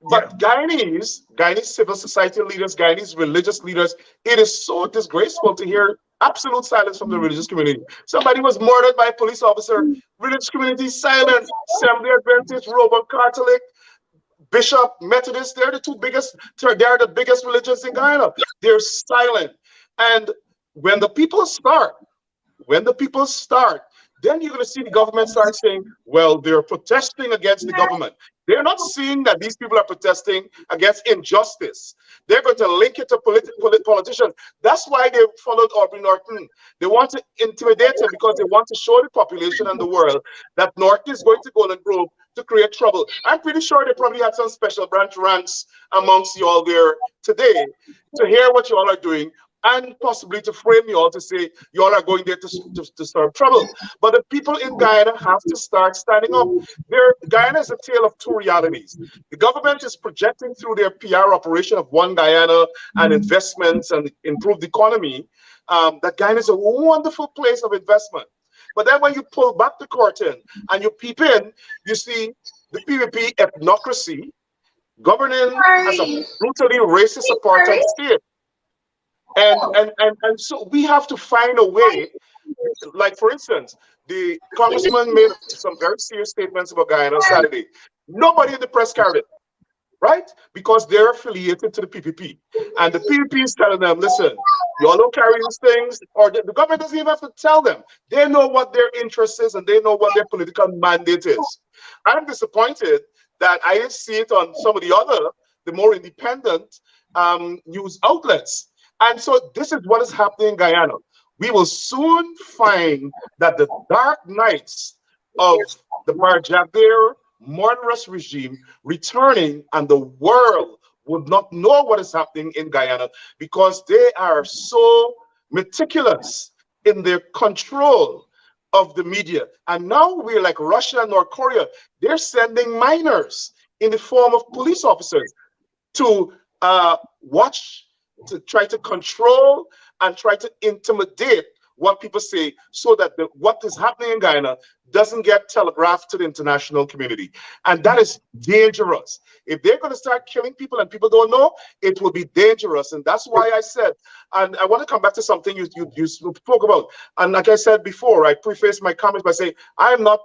S2: But Guyanese civil society leaders, Guyanese religious leaders, it is so disgraceful to hear absolute silence from the religious community. Somebody was murdered by a police officer, religious community silent, Assembly Adventist, Roman Catholic, Bishop, Methodist, they're the biggest religions in Guyana. They're silent. And when the people start, then you're going to see the government start saying, well, they're protesting against the government. They're not seeing that these people are protesting against injustice. They're going to link it to politicians. That's why they followed Aubrey Norton. They want to intimidate him because they want to show the population and the world that Norton is going to Golden Grove to create trouble. I'm pretty sure they probably had some special branch ranks amongst you all there today to hear what you all are doing, and possibly to frame you all to say you all are going there to start trouble. But the people in Guyana have to start standing up. Guyana is a tale of two realities. The government is projecting through their PR operation of One Guyana and investments and improved economy that Guyana is a wonderful place of investment. But then when you pull back the curtain and you peep in, you see the PPP ethnocracy governing as a brutally racist apartheid state. And so we have to find a way, like for instance, the congressman made some very serious statements about Guyana on Saturday. Nobody in the press carried it, right? Because they're affiliated to the PPP. And the PPP is telling them, listen, you all don't carry these things, or the government doesn't even have to tell them. They know what their interest is and they know what their political mandate is. I'm disappointed that I didn't see it on some of the more independent news outlets. And so this is what is happening in Guyana. We will soon find that the dark nights of the Barjaber murderous regime returning, and the world would not know what is happening in Guyana because they are so meticulous in their control of the media. And now we're like Russia and North Korea. They're sending minors in the form of police officers to watch, to try to control and try to intimidate what people say, so that what is happening in Guyana doesn't get telegraphed to the international community. And that is dangerous. If they're going to start killing people and people don't know, it will be dangerous. And that's why I said, and I want to come back to something you spoke about. And like I said before, I prefaced my comments by saying, I am not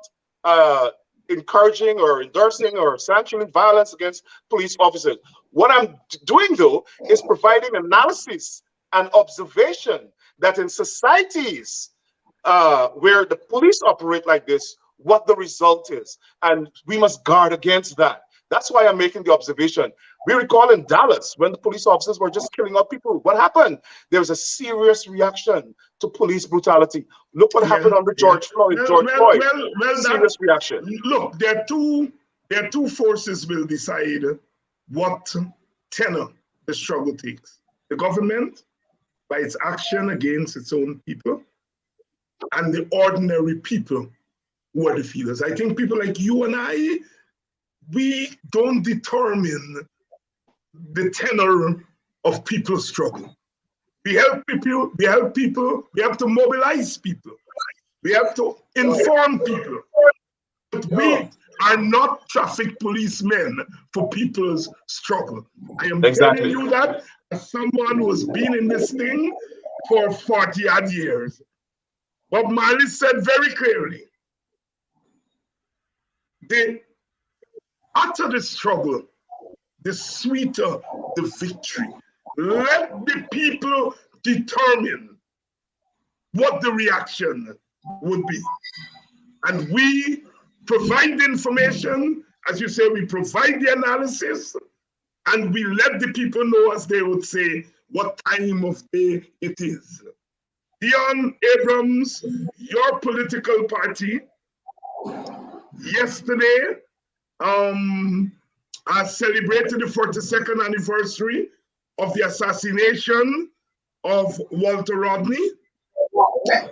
S2: encouraging or endorsing or sanctioning violence against police officers. What I'm doing, though, is providing analysis and observation that in societies where the police operate like this, what the result is. And we must guard against that. That's why I'm making the observation. We recall in Dallas when the police officers were just killing up people. What happened? There was a serious reaction to police brutality. Look what happened under George Floyd. Serious reaction.
S1: Look, there are two forces will decide what tenor the struggle takes. The government, by its action against its own people, and the ordinary people who are the feelers. I think people like you and I, we don't determine the tenor of people's struggle. We help people, we have to mobilize people, we have to inform people. But we are not traffic policemen for people's struggle. I am telling you that as someone who has been in this thing for 40 odd years. Bob Marley said very clearly, the hotter the struggle, the sweeter the victory. Let the people determine what the reaction would be. And we provide the information, as you say, we provide the analysis, and we let the people know, as they would say, what time of day it is. Deon, Abrams, your political party, yesterday, celebrated the 42nd anniversary of the assassination of Walter Rodney.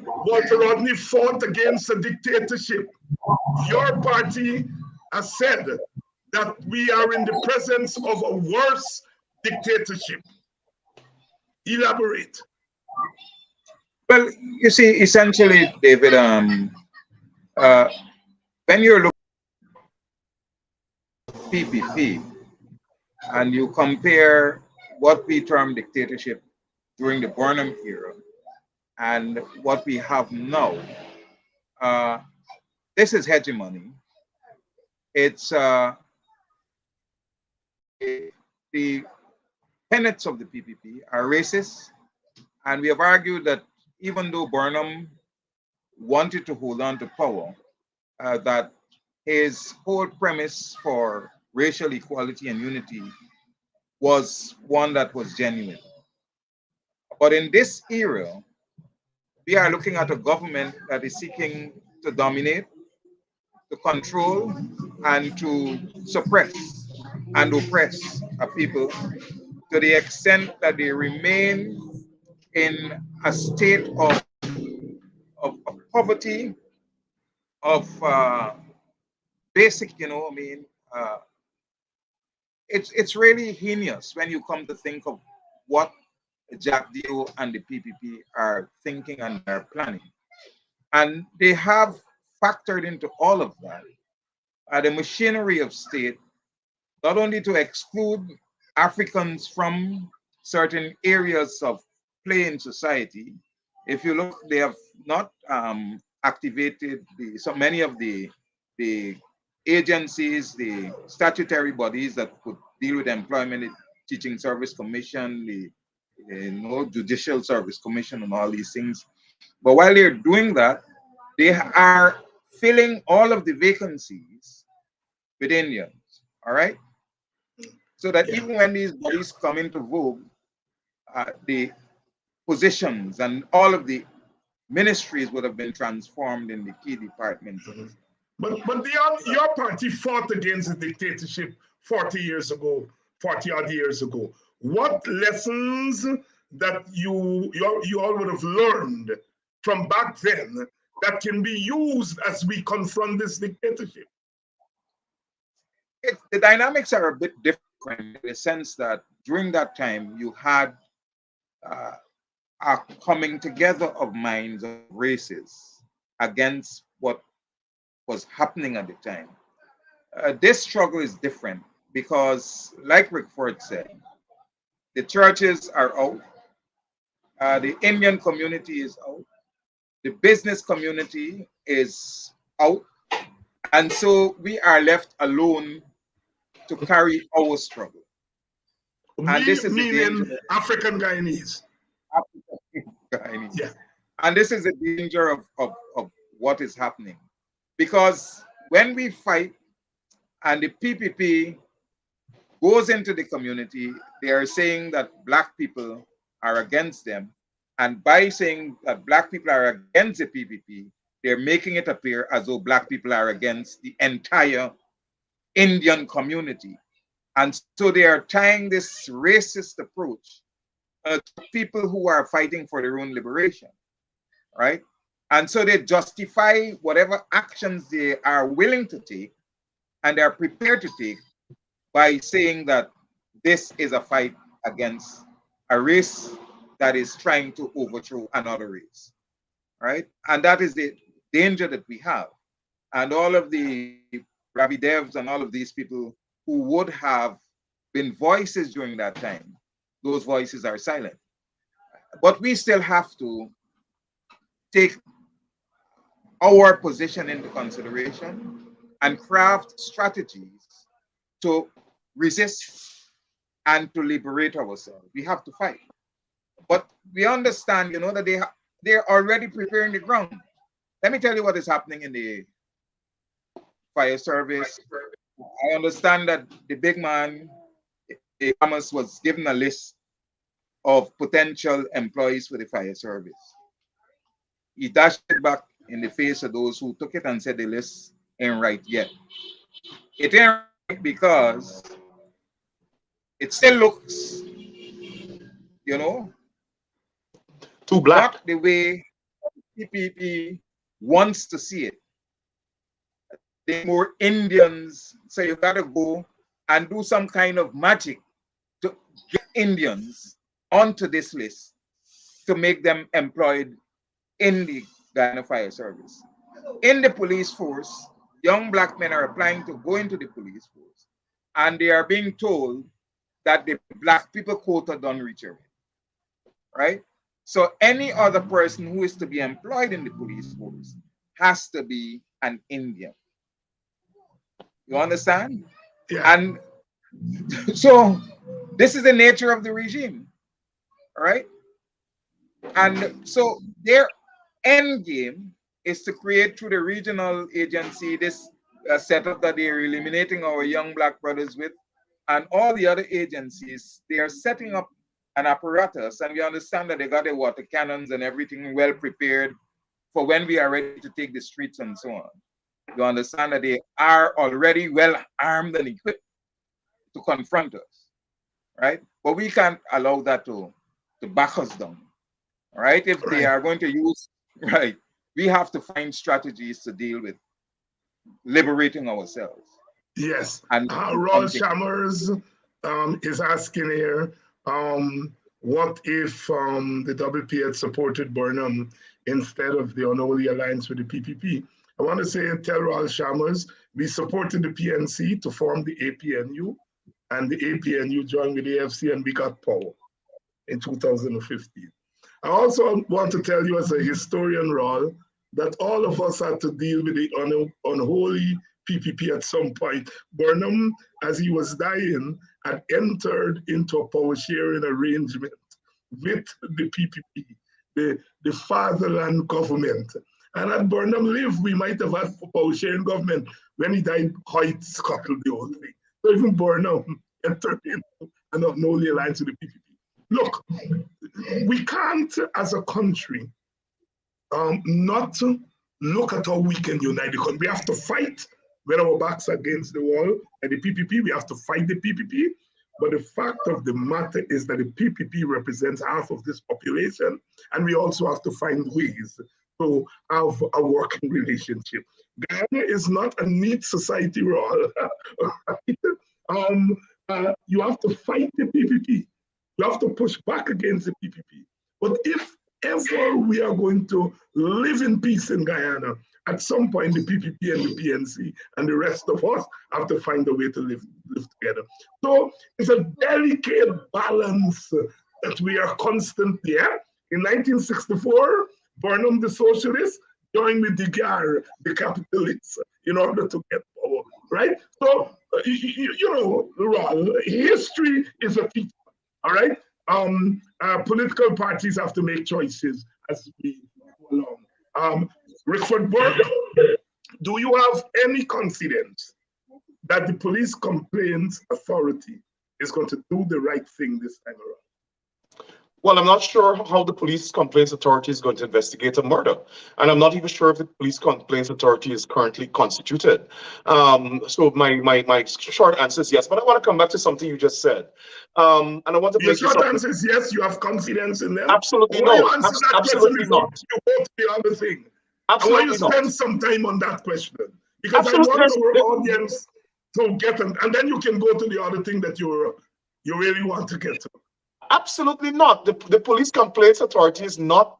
S1: Walter Rodney fought against a dictatorship. Your party has said that we are in the presence of a worse dictatorship. Elaborate.
S3: Well, you see, essentially, David, when you're looking at PPP and you compare what we term dictatorship during the Burnham era and what we have now, this is hegemony. It's the tenets of the PPP are racist, and we have argued that even though Burnham wanted to hold on to power, that his whole premise for racial equality and unity was one that was genuine. But in this era, we are looking at a government that is seeking to dominate, to control, and to suppress and oppress a people to the extent that they remain in a state of poverty, of basic, it's really heinous when you come to think of what Jack Dio and the PPP are thinking and are planning. And they have factored into all of that the machinery of state, not only to exclude Africans from certain areas of play in society. If you look, they have not activated so many of the agencies, the statutory bodies that could deal with employment, the Teaching Service Commission, the Judicial Service Commission, and all these things. But while they're doing that, they are filling all of the vacancies with Indians. All right. So that even when these bodies come into vogue, the positions and all of the ministries would have been transformed in the key departments.
S1: But Deon, your party fought against the dictatorship 40 odd years ago. What lessons that you all would have learned from back then that can be used as we confront this dictatorship?
S3: The dynamics are a bit different in the sense that during that time you had a coming together of minds of races against what was happening at the time. This struggle is different because, like Rickford said, the churches are out, the Indian community is out, the business community is out, and so we are left alone to carry our struggle. And this is the danger.
S1: Meaning African Guyanese. Yeah.
S3: And this is the danger of what is happening. Because when we fight and the PPP goes into the community, they are saying that Black people are against them. And by saying that Black people are against the PPP, they're making it appear as though Black people are against the entire Indian community. And so they are tying this racist approach to people who are fighting for their own liberation, right? And so they justify whatever actions they are willing to take and are prepared to take by saying that this is a fight against a race that is trying to overthrow another race, right? And that is the danger that we have. And all of the Ravi Devs and all of these people who would have been voices during that time, those voices are silent. But we still have to take our position into consideration and craft strategies to resist and to liberate ourselves. We have to fight. But we understand, that they're already preparing the ground. Let me tell you what is happening in the fire service. I understand that the big man, Abrams, was given a list of potential employees for the fire service. He dashed it back in the face of those who took it and said the list ain't right yet. It ain't right because it still looks,
S2: too black.
S3: not the way PPP wants to see it. There more Indians, so you gotta go and do some kind of magic to get Indians onto this list to make them employed in the Guyana Fire Service. In the police force, young Black men are applying to go into the police force, and they are being told that the Black people quota don't reach it, right? So any other person who is to be employed in the police force has to be an Indian. You understand?
S1: Yeah.
S3: And so this is the nature of the regime, right? And so their end game is to create through the regional agency this setup that they are eliminating our young Black brothers with, and all the other agencies. They are setting up an apparatus, and we understand that they got the water cannons and everything well prepared for when we are ready to take the streets and so on. You understand that they are already well armed and equipped to confront us, right? But we can't allow that to back us down, right? If they are going to use, right, we have to find strategies to deal with liberating ourselves.
S1: Yes.
S3: And
S1: Raul Shammers is asking here, what if the WP had supported Burnham instead of the unholy alliance with the PPP? I want to say, tell Raul Shammers, we supported the PNC to form the APNU, and the APNU joined with the AFC, and we got power in 2015. I also want to tell you as a historian, Raul, that all of us had to deal with the unholy PPP at some point. Burnham, as he was dying, had entered into a power sharing arrangement with the PPP, the fatherland government. And had Burnham lived, we might have had a power sharing government. When he died, Hoyt scuttled the whole thing. So even Burnham entered into an unholy alliance with the PPP. Look, we can't, as a country, not look at how we can unite the country. We have to fight when our backs are against the wall. And the PPP, we have to fight the PPP. But the fact of the matter is that the PPP represents half of this population, and we also have to find ways to have a working relationship. Ghana is not a neat society, Raul. You have to fight the PPP. You have to push back against the PPP. But if ever we are going to live in peace in Guyana, at some point the PPP and the PNC and the rest of us have to find a way to live together. So it's a delicate balance that we are constantly at. In 1964, Burnham the socialist joined with De Geer, the capitalist, in order to get power, right? So, you know, Ron, history is a teacher, all right? Political parties have to make choices as we go along. Rickford, Burke, do you have any confidence that the police complaints authority is going to do the right thing this time around?
S2: Well, I'm not sure how the police complaints authority is going to investigate a murder. And I'm not even sure if the police complaints authority is currently constituted. So my short answer is yes, but I want to come back to something you just said. And I want to
S1: Your short answer is yes, you have confidence in them?
S2: Absolutely
S1: no.
S2: You
S1: answer that
S2: absolutely
S1: question
S2: not.
S1: You go to the other thing.
S2: Absolutely
S1: I want you to spend some time on that question. Because
S2: absolutely.
S1: I want our audience to get them, and then you can go to the other thing that you really want to get to.
S2: Absolutely not. The police complaints authority is not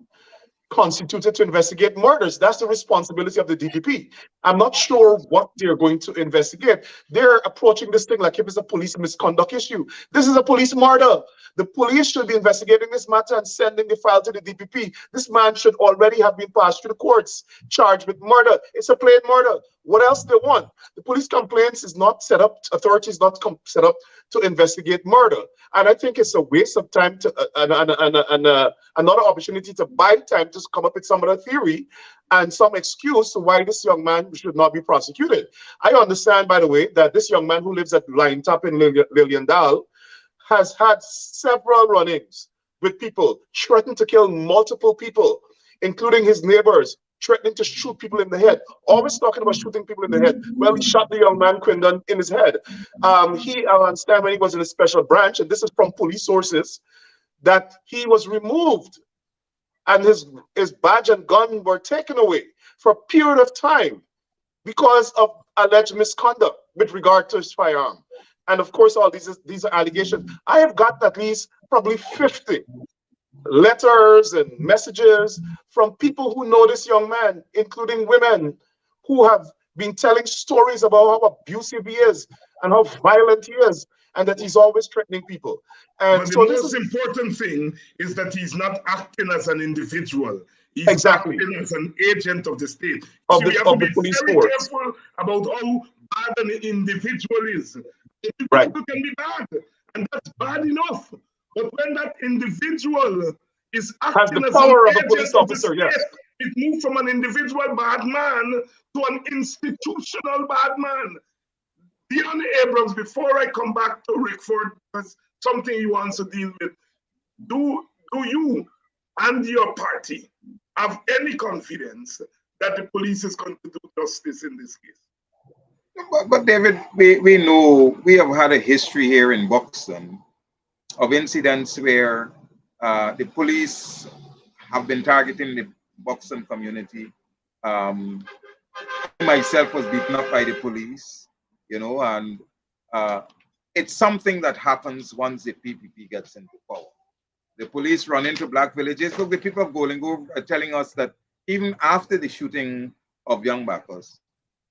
S2: constituted to investigate murders. That's the responsibility of the DPP. I'm not sure what they're going to investigate. They're approaching this thing like if it's a police misconduct issue. This is a police murder. The police should be investigating this matter and sending the file to the DPP. This man should already have been passed through the courts, charged with murder. It's a plain murder. What else they want? The police complaints is not set up, authority is not set up to investigate murder. And I think it's a waste of time to another opportunity to buy time to come up with some other theory and some excuse to why this young man should not be prosecuted. I understand, by the way, that this young man who lives at Line Top in Liliendal has had several run-ins with people, threatened to kill multiple people, including his neighbors, threatening to shoot people in the head, always talking about shooting people in the head. Well, he shot the young man, Quindon, in his head. I understand when he was in a special branch, and this is from police sources, that he was removed and his badge and gun were taken away for a period of time because of alleged misconduct with regard to his firearm. And of course, all these are allegations. I have got at least probably 50 letters and messages from people who know this young man, including women who have been telling stories about how abusive he is and how violent he is, and that he's always threatening people. And
S1: but
S2: so
S1: the most important thing is that he's not acting as an individual. He's acting as an agent of the state. So we have to be very careful about how bad an individual is. Individual can be bad, and that's bad enough. But when that individual is acting as
S2: power
S1: an
S2: of a police officer, yes,
S1: it moves from an individual bad man to an institutional bad man. Deon Abrams, before I come back to Rickford, that's something you want to deal with. Do you and your party have any confidence that the police is going to do justice in this case?
S3: But David, we know we have had a history here in Buxton of incidents where the police have been targeting the Buxton community. I myself was beaten up by the police, you know, and it's something that happens once the PPP gets into power. The police run into black villages. Look, the people of Golden Grove are telling us that even after the shooting of young Bacchus,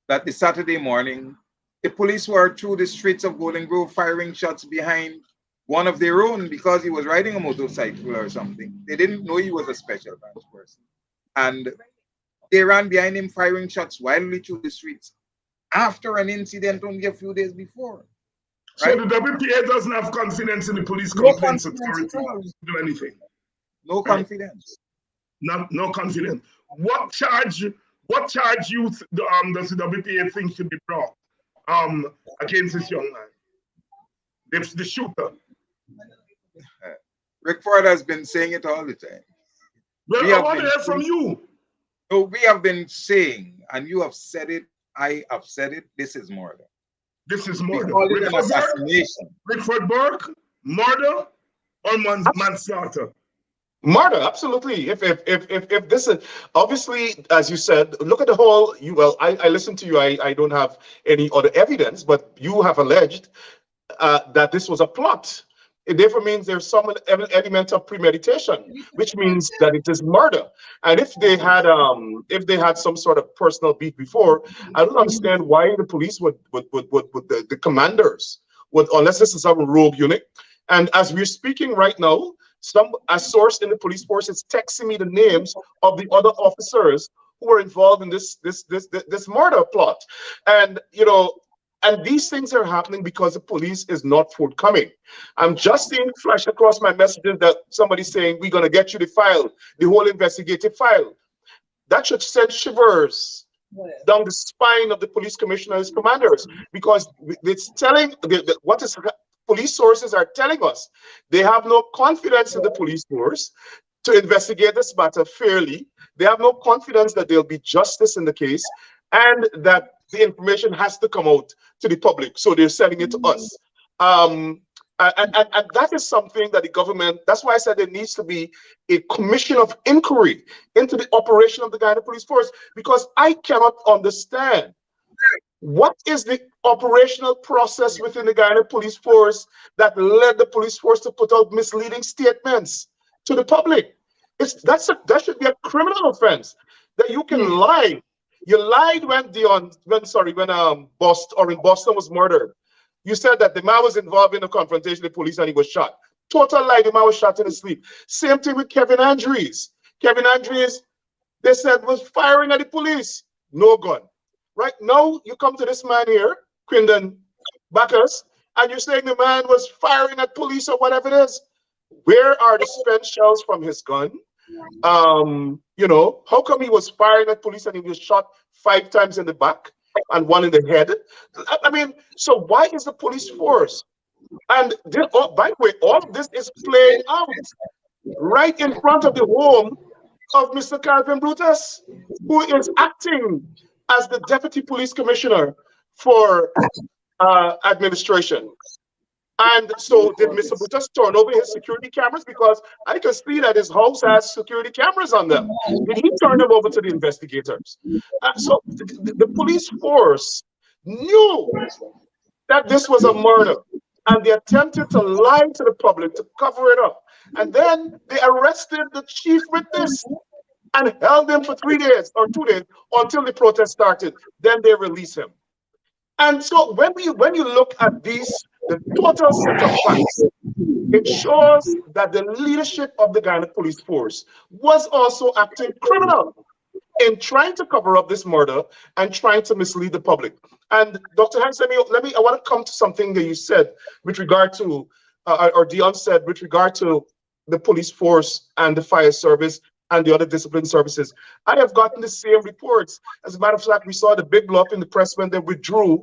S3: that the Saturday morning, the police were through the streets of Golden Grove firing shots behind one of their own because he was riding a motorcycle or something. They didn't know he was a special branch person. And they ran behind him firing shots wildly through the streets after an incident only a few days before.
S1: Right? So the WPA doesn't have confidence in the police complaints authority to do anything?
S3: No confidence.
S1: No confidence. What charge does the WPA think should be brought against this young man? The shooter.
S3: Rickford has been saying it all the time.
S1: Well, I want to hear from you.
S3: No, we have been saying, and you have said it, I have said it, this is murder.
S1: This is murder.
S3: Rickford
S1: Burke, murder or manslaughter?
S2: Murder, absolutely. If this is obviously, as you said, look at the whole. I listened to you. I don't have any other evidence, but you have alleged that this was a plot. It therefore means there's some element of premeditation, which means that it is murder. And if they had some sort of personal beef before, I don't understand why the police would the commanders would, unless this is a rogue unit. And as we're speaking right now, a source in the police force is texting me the names of the other officers who were involved in this murder plot. And and these things are happening because the police is not forthcoming. I'm just seeing flash across my messages that somebody's saying, we're going to get you the file, the whole investigative file. That should send shivers down the spine of the police commissioners, commanders, because it's telling what is police sources are telling us. They have no confidence in the police force to investigate this matter fairly. They have no confidence that there'll be justice in the case, and that the information has to come out to the public. So they're sending it to us. And that is something that the government, that's why I said there needs to be a commission of inquiry into the operation of the Guyana Police Force, because I cannot understand what is the operational process within the Guyana Police Force that led the police force to put out misleading statements to the public. That should be a criminal offense, that you can lie. You lied when Boston was murdered. You said that the man was involved in a confrontation with the police and he was shot. Total lie, the man was shot in his sleep. Same thing with Kevin Andrews. Kevin Andrews, they said, was firing at the police. No gun. Right now, you come to this man here, Quindon Bacchus, and you're saying the man was firing at police or whatever it is. Where are the spent shells from his gun? How come he was firing at police and he was shot 5 times in the back and 1 in the head? I mean, so why is the police force? And this, by the way, all of this is playing out right in front of the home of Mr. Calvin Brutus, who is acting as the deputy police commissioner for administration. And so did Mr. Brutus turn over his security cameras? Because I can see that his house has security cameras on them. Did he turn them over to the investigators? So the police force knew that this was a murder, and they attempted to lie to the public to cover it up. And then they arrested the chief witness and held him for 3 days or 2 days until the protest started. Then they released him. And so when you look at the total set of facts, it shows that the leadership of the Guyana Police Force was also acting criminal in trying to cover up this murder and trying to mislead the public. And Dr. Hinds, I want to come to something that you said with regard to, or Deon said with regard to the police force and the fire service and the other discipline services. I have gotten the same reports. As a matter of fact, we saw the big blow up in the press when they withdrew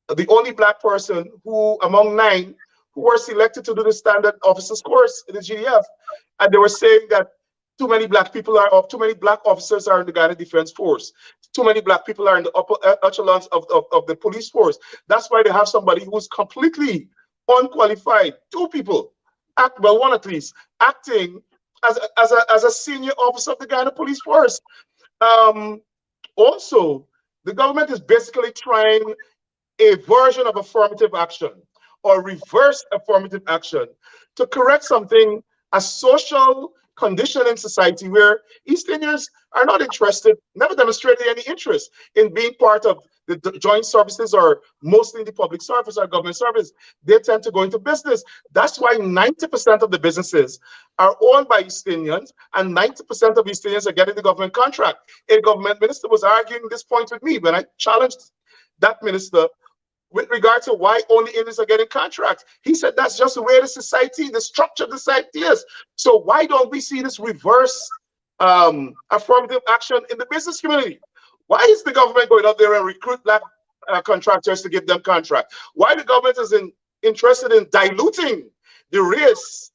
S2: the only Black person who, among 9, who were selected to do the standard officers course in the GDF. And they were saying that too many Black officers are in the Guyana Defense Force. Too many Black people are in the upper echelons of the police force. That's why they have somebody who's completely unqualified. 2 people, well, 1 at least, acting as a senior officer of the Guyana Police Force. Also, the government is basically trying a version of affirmative action or reverse affirmative action to correct something, a social condition in society where East Indians are not interested, never demonstrated any interest in being part of the joint services or mostly in the public service or government service. They tend to go into business. That's why 90% of the businesses are owned by East Indians, and 90% of East Indians are getting the government contract. A government minister was arguing this point with me when I challenged that minister with regard to why only Indians are getting contracts. He said that's just the way the society, the structure of the society is. So why don't we see this reverse affirmative action in the business community? Why is the government going out there and recruit Black contractors to give them contracts? Why the government is interested in diluting the race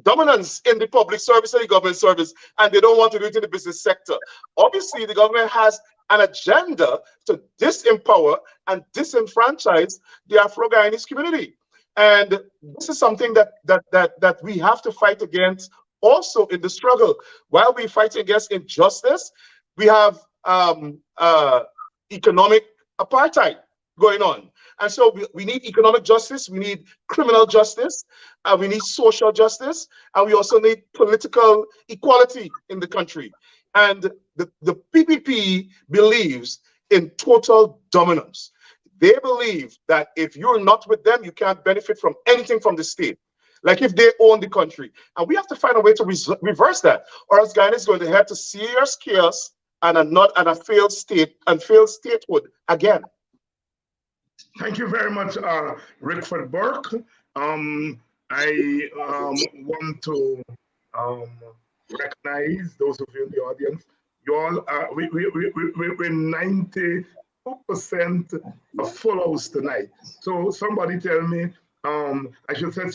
S2: dominance in the public service and the government service, and they don't want to do it in the business sector? Obviously, the government has an agenda to disempower and disenfranchise the Afro-Guyanese community. And this is something that we have to fight against also in the struggle. While we fight against injustice, we have economic apartheid going on. And so we need economic justice, we need criminal justice, and we need social justice, and we also need political equality in the country. And the PPP believes in total dominance. They believe that if you're not with them, you can't benefit from anything from the state. Like if they own the country. And we have to find a way to reverse that, or else Guyana is going to head to serious chaos and a failed state and failed statehood again.
S1: Thank you very much, Rickford Burke. I want to recognize those of you in the audience. You all, we're 92% a full house tonight. So somebody tell me, I should say,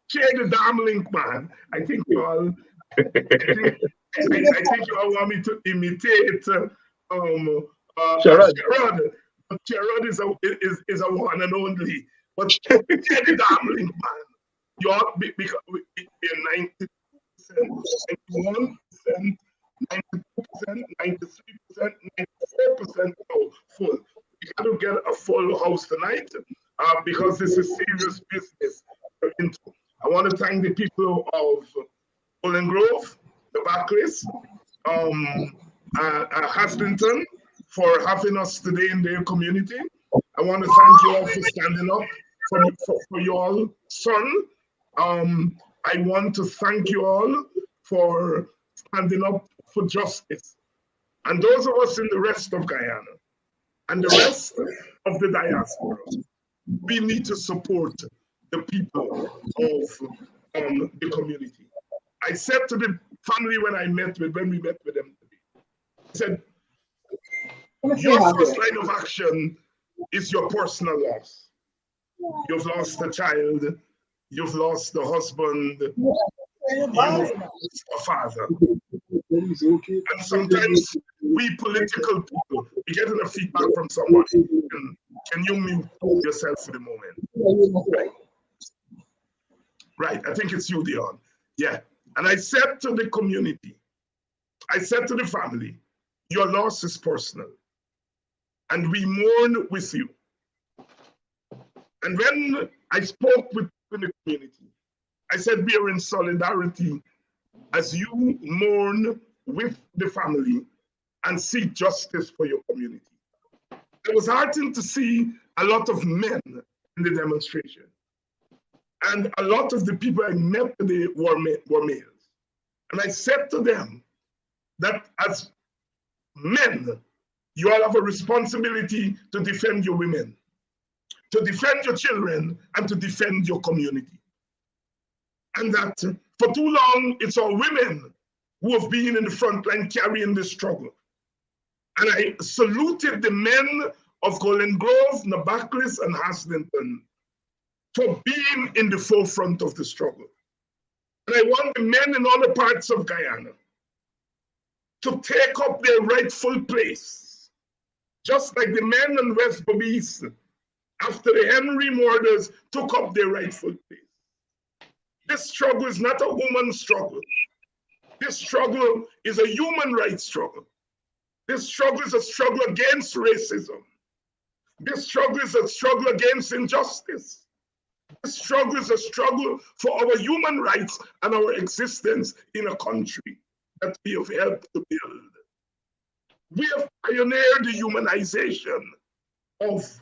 S1: share the damn link, man. I think you all, I think you all want me to imitate Sherrod. But Sherrod is a one and only. But share the damn link, man. You all, because we're 90%, 91%, 92%, 93%, 94% now full. We got to get a full house tonight because this is serious business we're into. I want to thank the people of Golden Grove, the Barclays, Haslington for having us today in their community. I want to thank you all for standing up for your son. I want to thank you all for standing up for justice. And those of us in the rest of Guyana and the rest of the diaspora, we need to support the people of the community. I said to the family when we met with them today, I said, your first line of action is your personal loss. You've lost a child, you've lost a husband, you've lost a father. And sometimes we political people, we getting a feedback from somebody. Can you mute yourself for the moment? Right, I think it's you, Deon. Yeah. And I said to the community, I said to the family, your loss is personal. And we mourn with you. And when I spoke with the community, I said we are in solidarity as you mourn with the family and seek justice for your community. It was heartening to see a lot of men in the demonstration. And a lot of the people I met today were males. And I said to them that as men, you all have a responsibility to defend your women, to defend your children, and to defend your community. And that for too long, it's our women who have been in the front line carrying this struggle. And I saluted the men of Golden Grove, Nabaklis, and Haslington for being in the forefront of the struggle. And I want the men in other parts of Guyana to take up their rightful place, just like the men in West Bobis, after the Henry murders, took up their rightful place. This struggle is not a woman's struggle. This struggle is a human rights struggle. This struggle is a struggle against racism. This struggle is a struggle against injustice. This struggle is a struggle for our human rights and our existence in a country that we have helped to build. We have pioneered the humanization of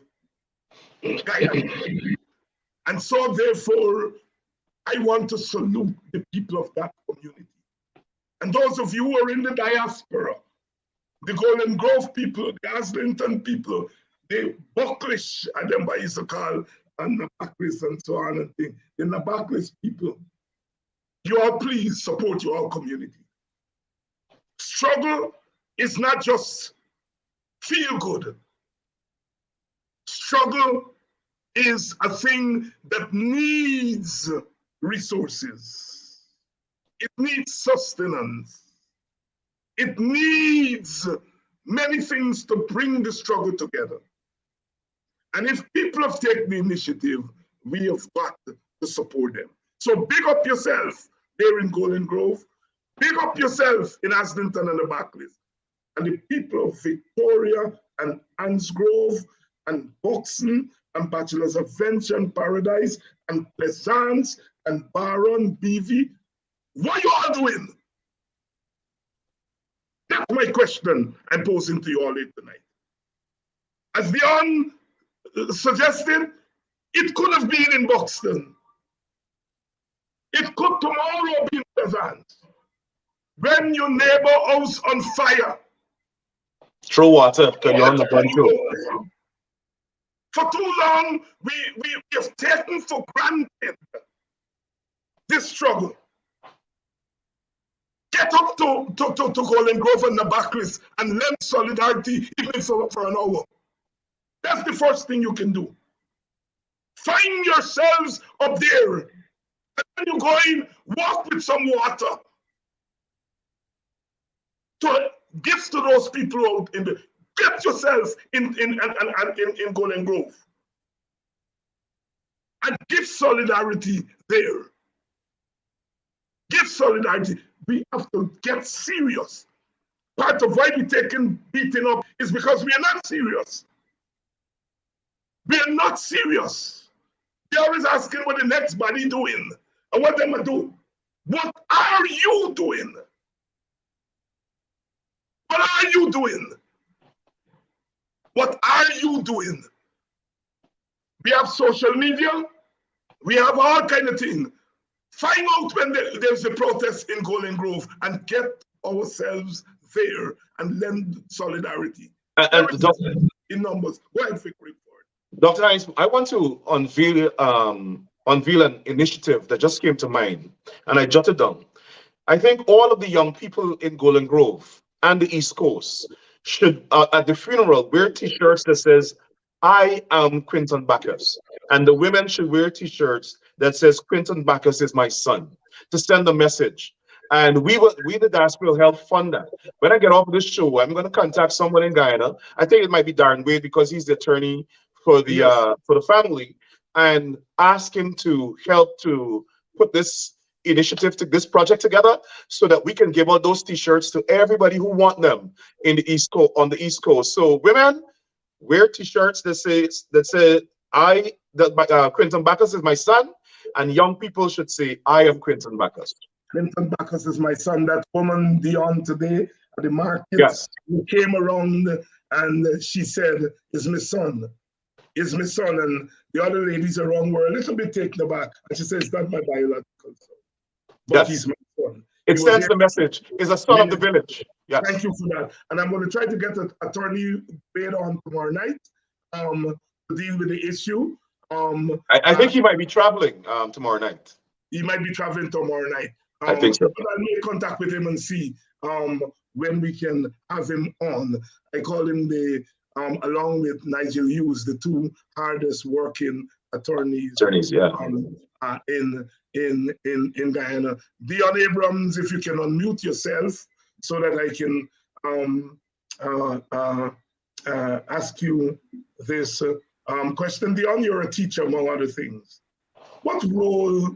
S1: Guyana. And so therefore, I want to salute the people of that community. And those of you who are in the diaspora, the Golden Grove people, the Haslington people, the Bucklish, and them by Isakal, and Nabaklis and so on and things, the Nabaklis people, you all please support your community. Struggle is not just feel good. Struggle is a thing that needs resources. It needs sustenance. It needs many things to bring the struggle together. And if people have taken the initiative, we have got to support them. So big up yourself there in Golden Grove. Big up yourself in Haslington and the Barclays. And the people of Victoria and Annsgrove and Buxton and Bachelors of Venture and Paradise and Pleasance and Baron, BV. What are you all doing? That's my question I'm posing to you all here tonight. As Deon suggested, it could have been in Buxton. It could tomorrow be in Pleasance. When your neighbor house on fire.
S2: Throw water, because you're on the burn too.
S1: For too long, we have taken for granted this struggle. Get up to Golden Grove and the backlist and lend solidarity even for an hour. That's the first thing you can do. Find yourselves up there. And then you go in, walk with some water. To give to those people out in the, get yourself in Golden Grove. And give solidarity there. Give solidarity. We have to get serious. Part of why we're taking beating up is because we are not serious. We are not serious. They're always asking what the next body doing and what them are doing. What are you doing? What are you doing? What are you doing? We have social media. We have all kind of things. Find out when there's a protest in Golden Grove and get ourselves there and lend solidarity.
S2: And
S1: in numbers. Go ahead, Rickford.
S2: Dr. Hinds, I want to unveil an initiative that just came to mind, and I jotted down. I think all of the young people in Golden Grove and the East Coast should, at the funeral, wear T-shirts that says, "I am Quinton Bacchus," and the women should wear T-shirts that says, "Quinton Bacchus is my son," to send a message. And we, the diaspora, will help fund that. When I get off of this show, I'm going to contact someone in Guyana. I think it might be Darren Wade because he's the attorney for the family, and ask him to help to put this initiative, to this project together, so that we can give out those T-shirts to everybody who want them in the East Coast, on the East Coast. So women, wear T-shirts that say Quinton Bacchus is my son, and young people should say, "I am Quinton Bacchus."
S1: Quinton Bacchus is my son. That woman Deon today at the market,
S2: yes,
S1: who came around and she said, "Is my son. Is my son." And the other ladies around were a little bit taken aback. And she says, "It's not my biological son, but
S2: yes,
S1: he's my son."
S2: It sends the message. He's a son of the village. Yes.
S1: Thank you for that. And I'm going to try to get an attorney Wade on tomorrow night to deal with the issue.
S2: I think he might be traveling tomorrow night.
S1: He might be traveling tomorrow night.
S2: I think so.
S1: But I'll make contact with him and see when we can have him on. I call him along with Nigel Hughes, the two hardest working attorneys
S2: yeah.
S1: In Guyana. Deon Abrams, if you can unmute yourself so that I can ask you this question. Deon, you're a teacher, among other things. What role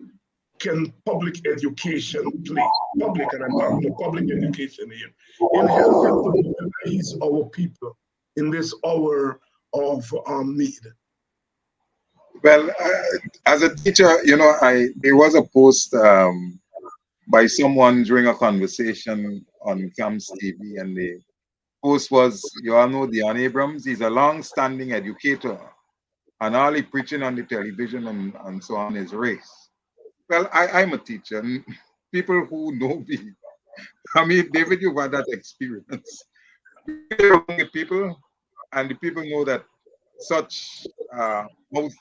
S1: can public education play? Public, and I'm talking about public education here, in helping to mobilize our people in this hour of need?
S3: Well, as a teacher, there was a post by someone during a conversation on CAMS TV, and the post was, you all know Deon Abrams. He's a long-standing educator, and all he preaching on the television and so on is race. Well, I'm a teacher, and people who know me, I mean, David, you've had that experience. People, and the people know that such how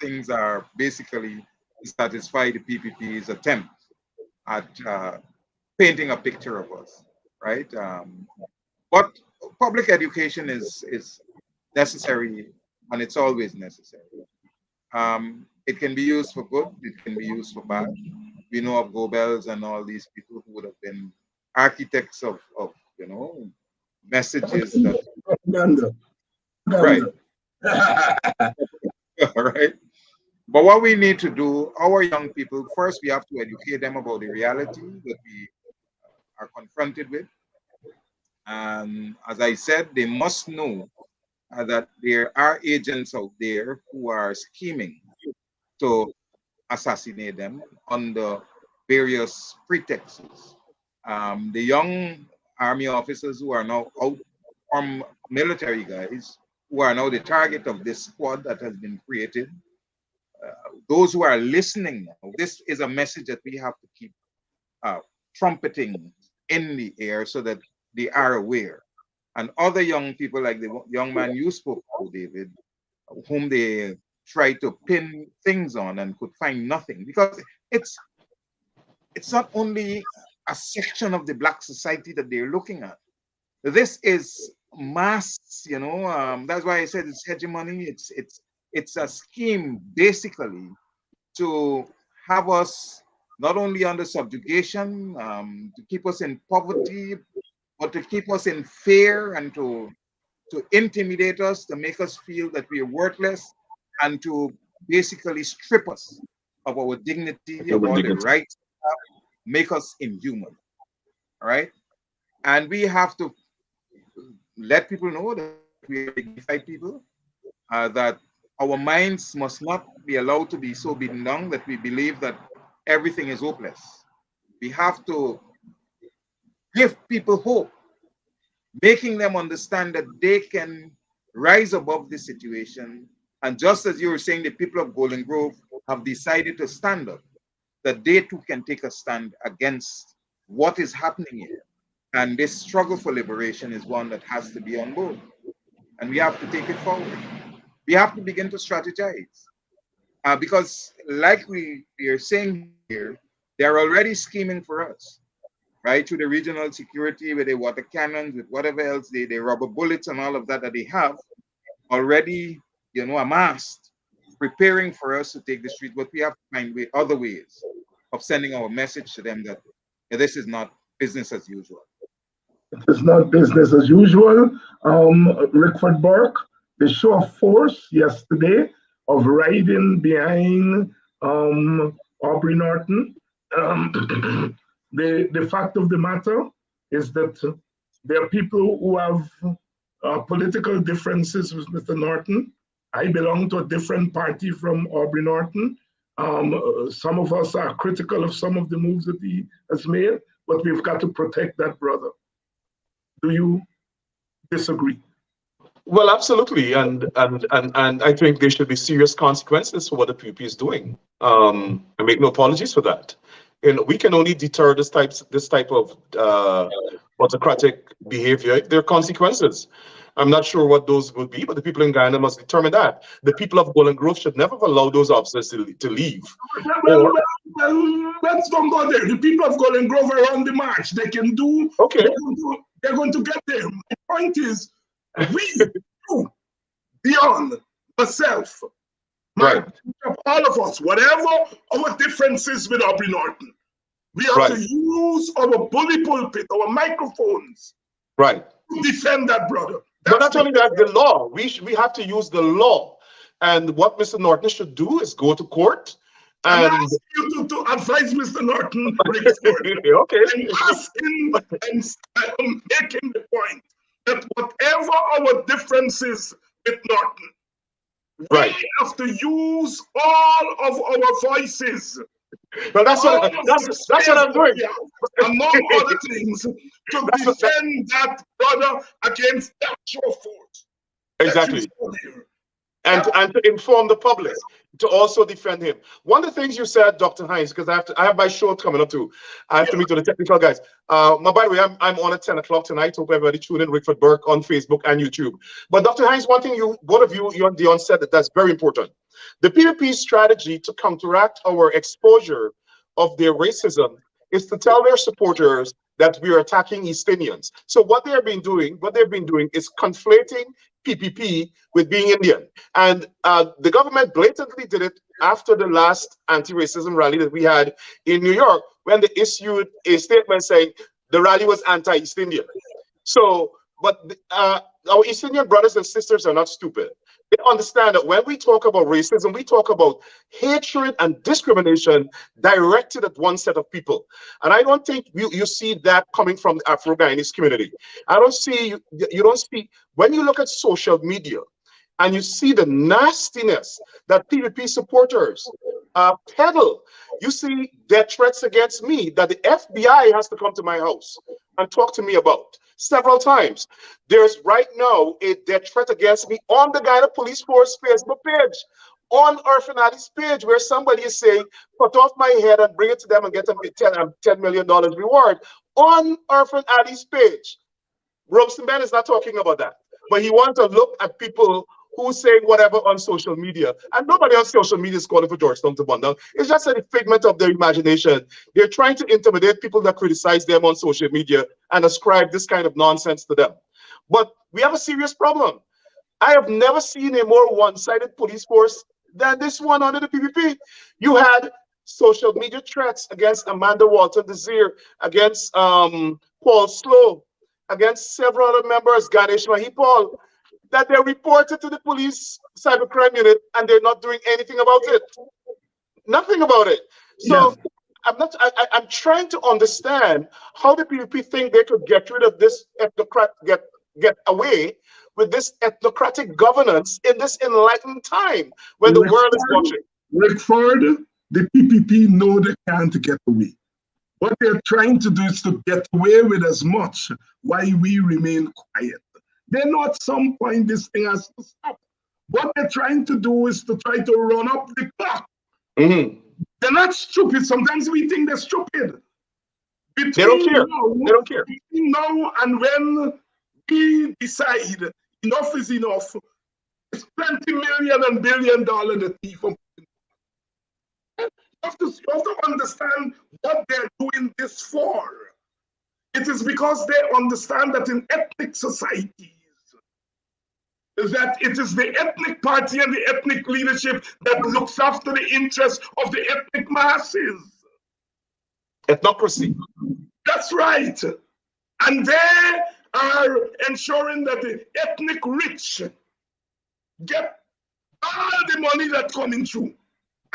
S3: things are basically to satisfy the PPP's attempt at painting a picture of us, right? But public education is necessary, and it's always necessary. It can be used for good, it can be used for bad. We know of Goebbels and all these people who would have been architects of messages that right. Right. But what we need to do, our young people, first we have to educate them about the reality that we are confronted with. And as I said, they must know that there are agents out there who are scheming to assassinate them under various pretexts. The young army officers who are now out from military guys who are now the target of this squad that has been created. Those who are listening now, this is a message that we have to keep trumpeting in the air so that they are aware. And other young people, like the young man you spoke to, David, whom they try to pin things on and could find nothing, because it's not only a section of the black society that they're looking at. This is mass, that's why I said it's hegemony. It's a scheme basically to have us not only under subjugation, to keep us in poverty, but to keep us in fear and to intimidate us, to make us feel that we are worthless, and to basically strip us of our dignity, of all the rights, make us inhuman. All right? And we have to let people know that we are dignified people, that our minds must not be allowed to be so beaten down that we believe that everything is hopeless. We have to give people hope, making them understand that they can rise above this situation. And just as you were saying, the people of Golden Grove have decided to stand up, that they too can take a stand against what is happening here. And this struggle for liberation is one that has to be on board. And we have to take it forward. We have to begin to strategize. Because like we are saying here, they're already scheming for us, right? Through the regional security with the water cannons, with whatever else, the rubber bullets and all of that they have already, amassed, preparing for us to take the street. But we have to find other ways of sending our message to them that this is not business as usual.
S1: It's not business as usual. Rickford Burke, the show of force yesterday of riding behind Aubrey Norton. The fact of the matter is that there are people who have political differences with Mr. Norton. I belong to a different party from Aubrey Norton. Some of us are critical of some of the moves that he has made, but we've got to protect that brother. Do you disagree?
S2: Well, absolutely, and I think there should be serious consequences for what the PUP is doing. I make no apologies for that. We can only deter this type of autocratic behavior if there are consequences. I'm not sure what those would be, but the people in Guyana must determine that. The people of Golden Grove should never allow those officers to leave.
S1: Well, let's don't go there. The people of Golden Grove are on the march. They can do.
S2: Okay.
S1: They're going to get there. My point is, we, you, Deon, myself,
S2: right,
S1: all of us, whatever our differences with Aubrey Norton, we have to use our bully pulpit, our microphones,
S2: right,
S1: to defend that brother.
S2: But not only that, the law. We have to use the law. And what Mr. Norton should do is go to court. And
S1: I ask you to advise Mr. Norton, Rickford.
S2: Okay.
S1: And ask him and making the point that whatever our differences with Norton, we have to use all of our voices.
S2: Well, that's what I'm doing.
S1: Among other things, to defend that brother against that show of force.
S2: Exactly. And to inform the public to also defend him. One of the things you said, Dr. Hinds, because I have my show coming up too. I have to meet with the technical guys. By the way, I'm on at 10 o'clock tonight. Hope everybody tune in. Rickford Burke on Facebook and YouTube. But Dr. Hinds, one thing both of you and Deon said that's very important. The PPP's strategy to counteract our exposure of their racism is to tell their supporters that we are attacking East Indians. So what they've been doing is conflating PPP with being Indian. And the government blatantly did it after the last anti-racism rally that we had in New York, when they issued a statement saying the rally was anti-East Indian. So, but our East Indian brothers and sisters are not stupid. They understand that when we talk about racism, we talk about hatred and discrimination directed at one set of people. And I don't think you see that coming from the Afro-Guyanese community. I don't see, you don't see, when you look at social media and you see the nastiness that PVP supporters peddle, you see death threats against me that the FBI has to come to my house and talk to me about several times. There's right now a death threat against me on the Guyana Police Force Facebook page, on Orphan Alley's page, where somebody is saying, cut off my head and bring it to them and get them $10 million reward. On Orphan Alley's page. Robeson Ben is not talking about that. But he wants to look at people who say whatever on social media. And nobody on social media is calling for Georgetown to burn down. It's just a figment of their imagination. They're trying to intimidate people that criticize them on social media and ascribe this kind of nonsense to them. But we have a serious problem. I have never seen a more one-sided police force than this one under the PPP. You had social media threats against Amanda Walton Desir, against Paul Slow, against several other members, Ganesh Mahipal, that they reported to the police cybercrime unit and they're not doing anything about it. Nothing about it. So yeah. I'm trying to understand how the PPP think they could get rid of this get away with this ethnocratic governance in this enlightened time when the world is watching.
S1: Rickford, the PPP know they can't get away. What they're trying to do is to get away with as much while we remain quiet. They know at some point this thing has to stop. What they're trying to do is to try to run up the clock. Mm-hmm. They're not stupid. Sometimes we think they're stupid.
S2: They don't care. They don't care.
S1: Between now and when we decide enough is enough, it's $20 million and $1 billion the thief. You have to understand what they're doing this for. It is because they understand that in ethnic societies, that it is the ethnic party and the ethnic leadership that looks after the interests of the ethnic masses.
S2: Ethnocracy.
S1: That's right. And they are ensuring that the ethnic rich get all the money that's coming through.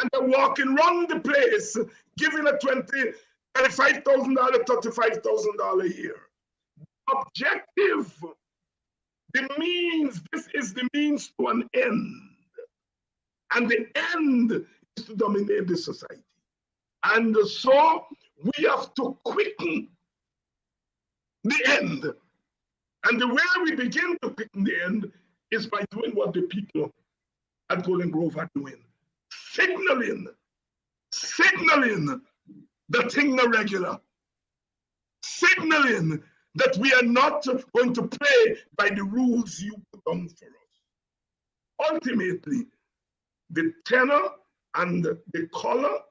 S1: And they're walking around the place, giving a $25,000, $35,000 a year. Objective. The means, this is the means to an end. And the end is to dominate the society. And so we have to quicken the end. And the way we begin to quicken the end is by doing what the people at Golden Grove are doing. Signaling the thing irregular. Signaling that we are not going to play by the rules you put down for us. Ultimately, the tenor and the color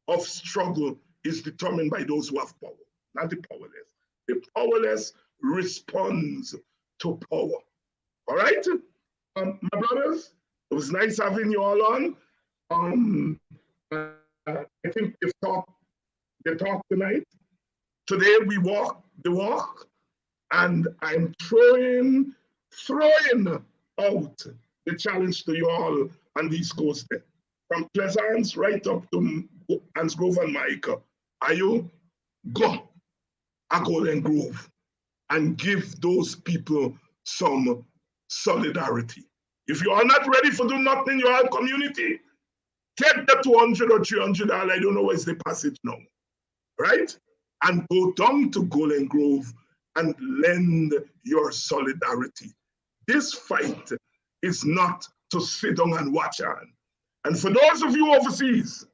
S1: of struggle is determined by those who have power, not the powerless. The powerless responds to power. All right? My brothers, it was nice having you all on. I think they've talked the talk tonight. Today we walk the walk, and I'm throwing out the challenge to you all on the East Coast there. From Pleasance right up to Hansgrove and Micah. Are you? Go a Golden Grove and give those people some solidarity. If you are not ready for do nothing in your community, take the $200 or $300, I don't know where's the passage now, right? And go down to Golden Grove and lend your solidarity. This fight is not to sit down and watch on. And for those of you overseas,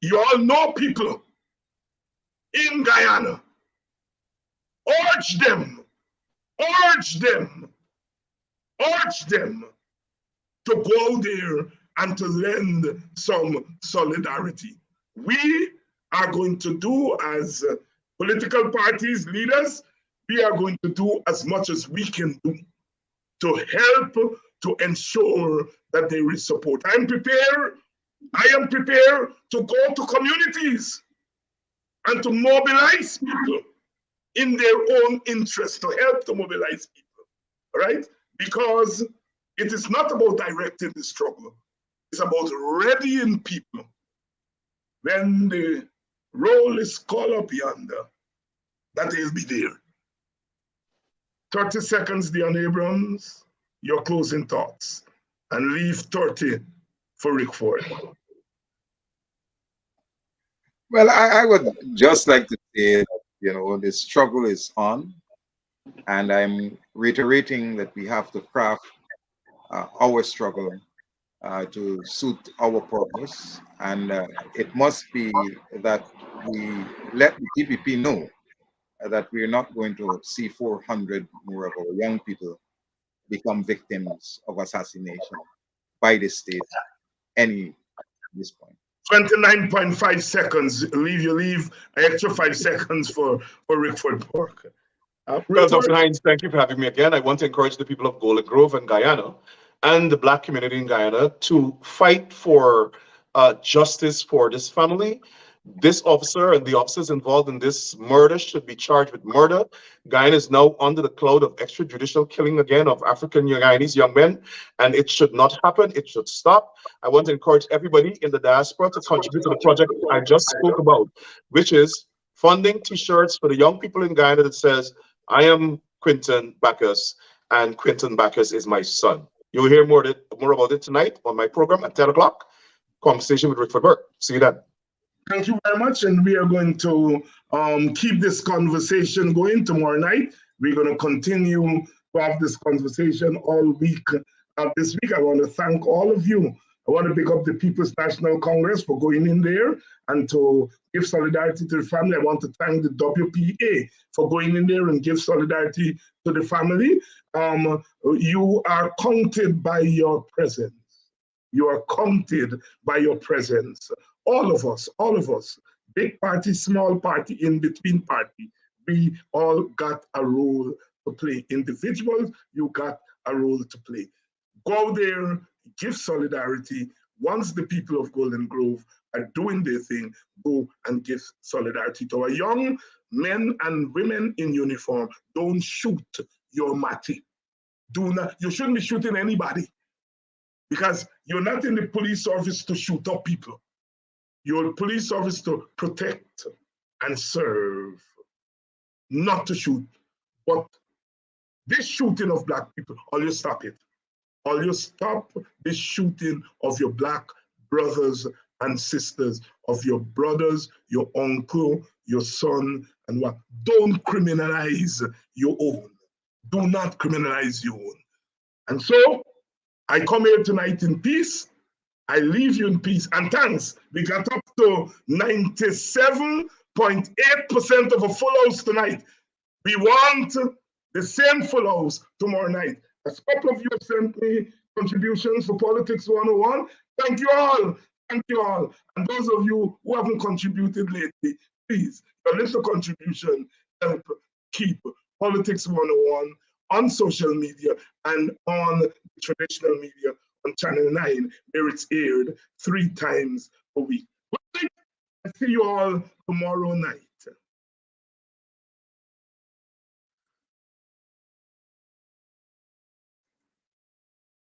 S1: you all know people in Guyana. Urge them to go there and to lend some solidarity. We are going to do as political parties, leaders, we are going to do as much as we can do to help to ensure that there is support. I am prepared to go to communities and to mobilize people in their own interest, to help to mobilize people, right? Because It is not about directing the struggle. It's about readying people. When the roll is called up yonder, that they'll be there. 30 seconds, Deon Abrams, your closing thoughts, and leave 30 for Rickford.
S3: Well, I would just like to say that, the struggle is on, and I'm reiterating that we have to craft our struggle to suit our purpose, and it must be that we let the DPP know that we're not going to see 400 more of our young people become victims of assassination by the state at this point.
S1: 29.5 seconds. You leave an extra 5 seconds for Rickford Burke.
S2: Well, Dr. Hinds, thank you for having me again. I want to encourage the people of Golden Grove and Guyana and the Black community in Guyana to fight for justice for this family. This officer and the officers involved in this murder should be charged with murder. Guyana is now under the cloud of extrajudicial killing again of African Guyanese young men, and it should not happen. It should stop. I want to encourage everybody in the diaspora to contribute to the project I just spoke about, which is funding T-shirts for the young people in Guyana that says, I am Quinton Bacchus, and Quinton Bacchus is my son. You'll hear more about it tonight on my program at 10 o'clock. Conversation with Rickford Burke. See you then.
S1: Thank you very much, and we are going to keep this conversation going tomorrow night. We're going to continue to have this conversation all week. This week, I want to thank all of you. I want to pick up the People's National Congress for going in there and to give solidarity to the family. I want to thank the WPA for going in there and give solidarity to the family. You are counted by your presence. You are counted by your presence. All of us, big party, small party, in between party, we all got a role to play. Individuals, you got a role to play. Go there, give solidarity. Once the people of Golden Grove are doing their thing, go and give solidarity to our young men and women in uniform. Don't shoot your mati. You shouldn't be shooting anybody, because you're not in the police service to shoot up people. You're in police service to protect and serve, not to shoot. But this shooting of Black people, all you stop it. All you stop this shooting of your Black brothers and sisters, of your brothers, your uncle, your son, and what. Don't criminalize your own. Do not criminalize your own. And so, I come here tonight in peace. I leave you in peace. And thanks. We got up to 97.8% of a full house tonight. We want the same full house tomorrow night. A couple of you have sent me contributions for Politics 101. Thank you all. Thank you all. And those of you who haven't contributed lately, please, your little contribution help keep Politics 101 on social media and on traditional media on Channel 9, where it's aired 3 times a week. I see you all tomorrow night.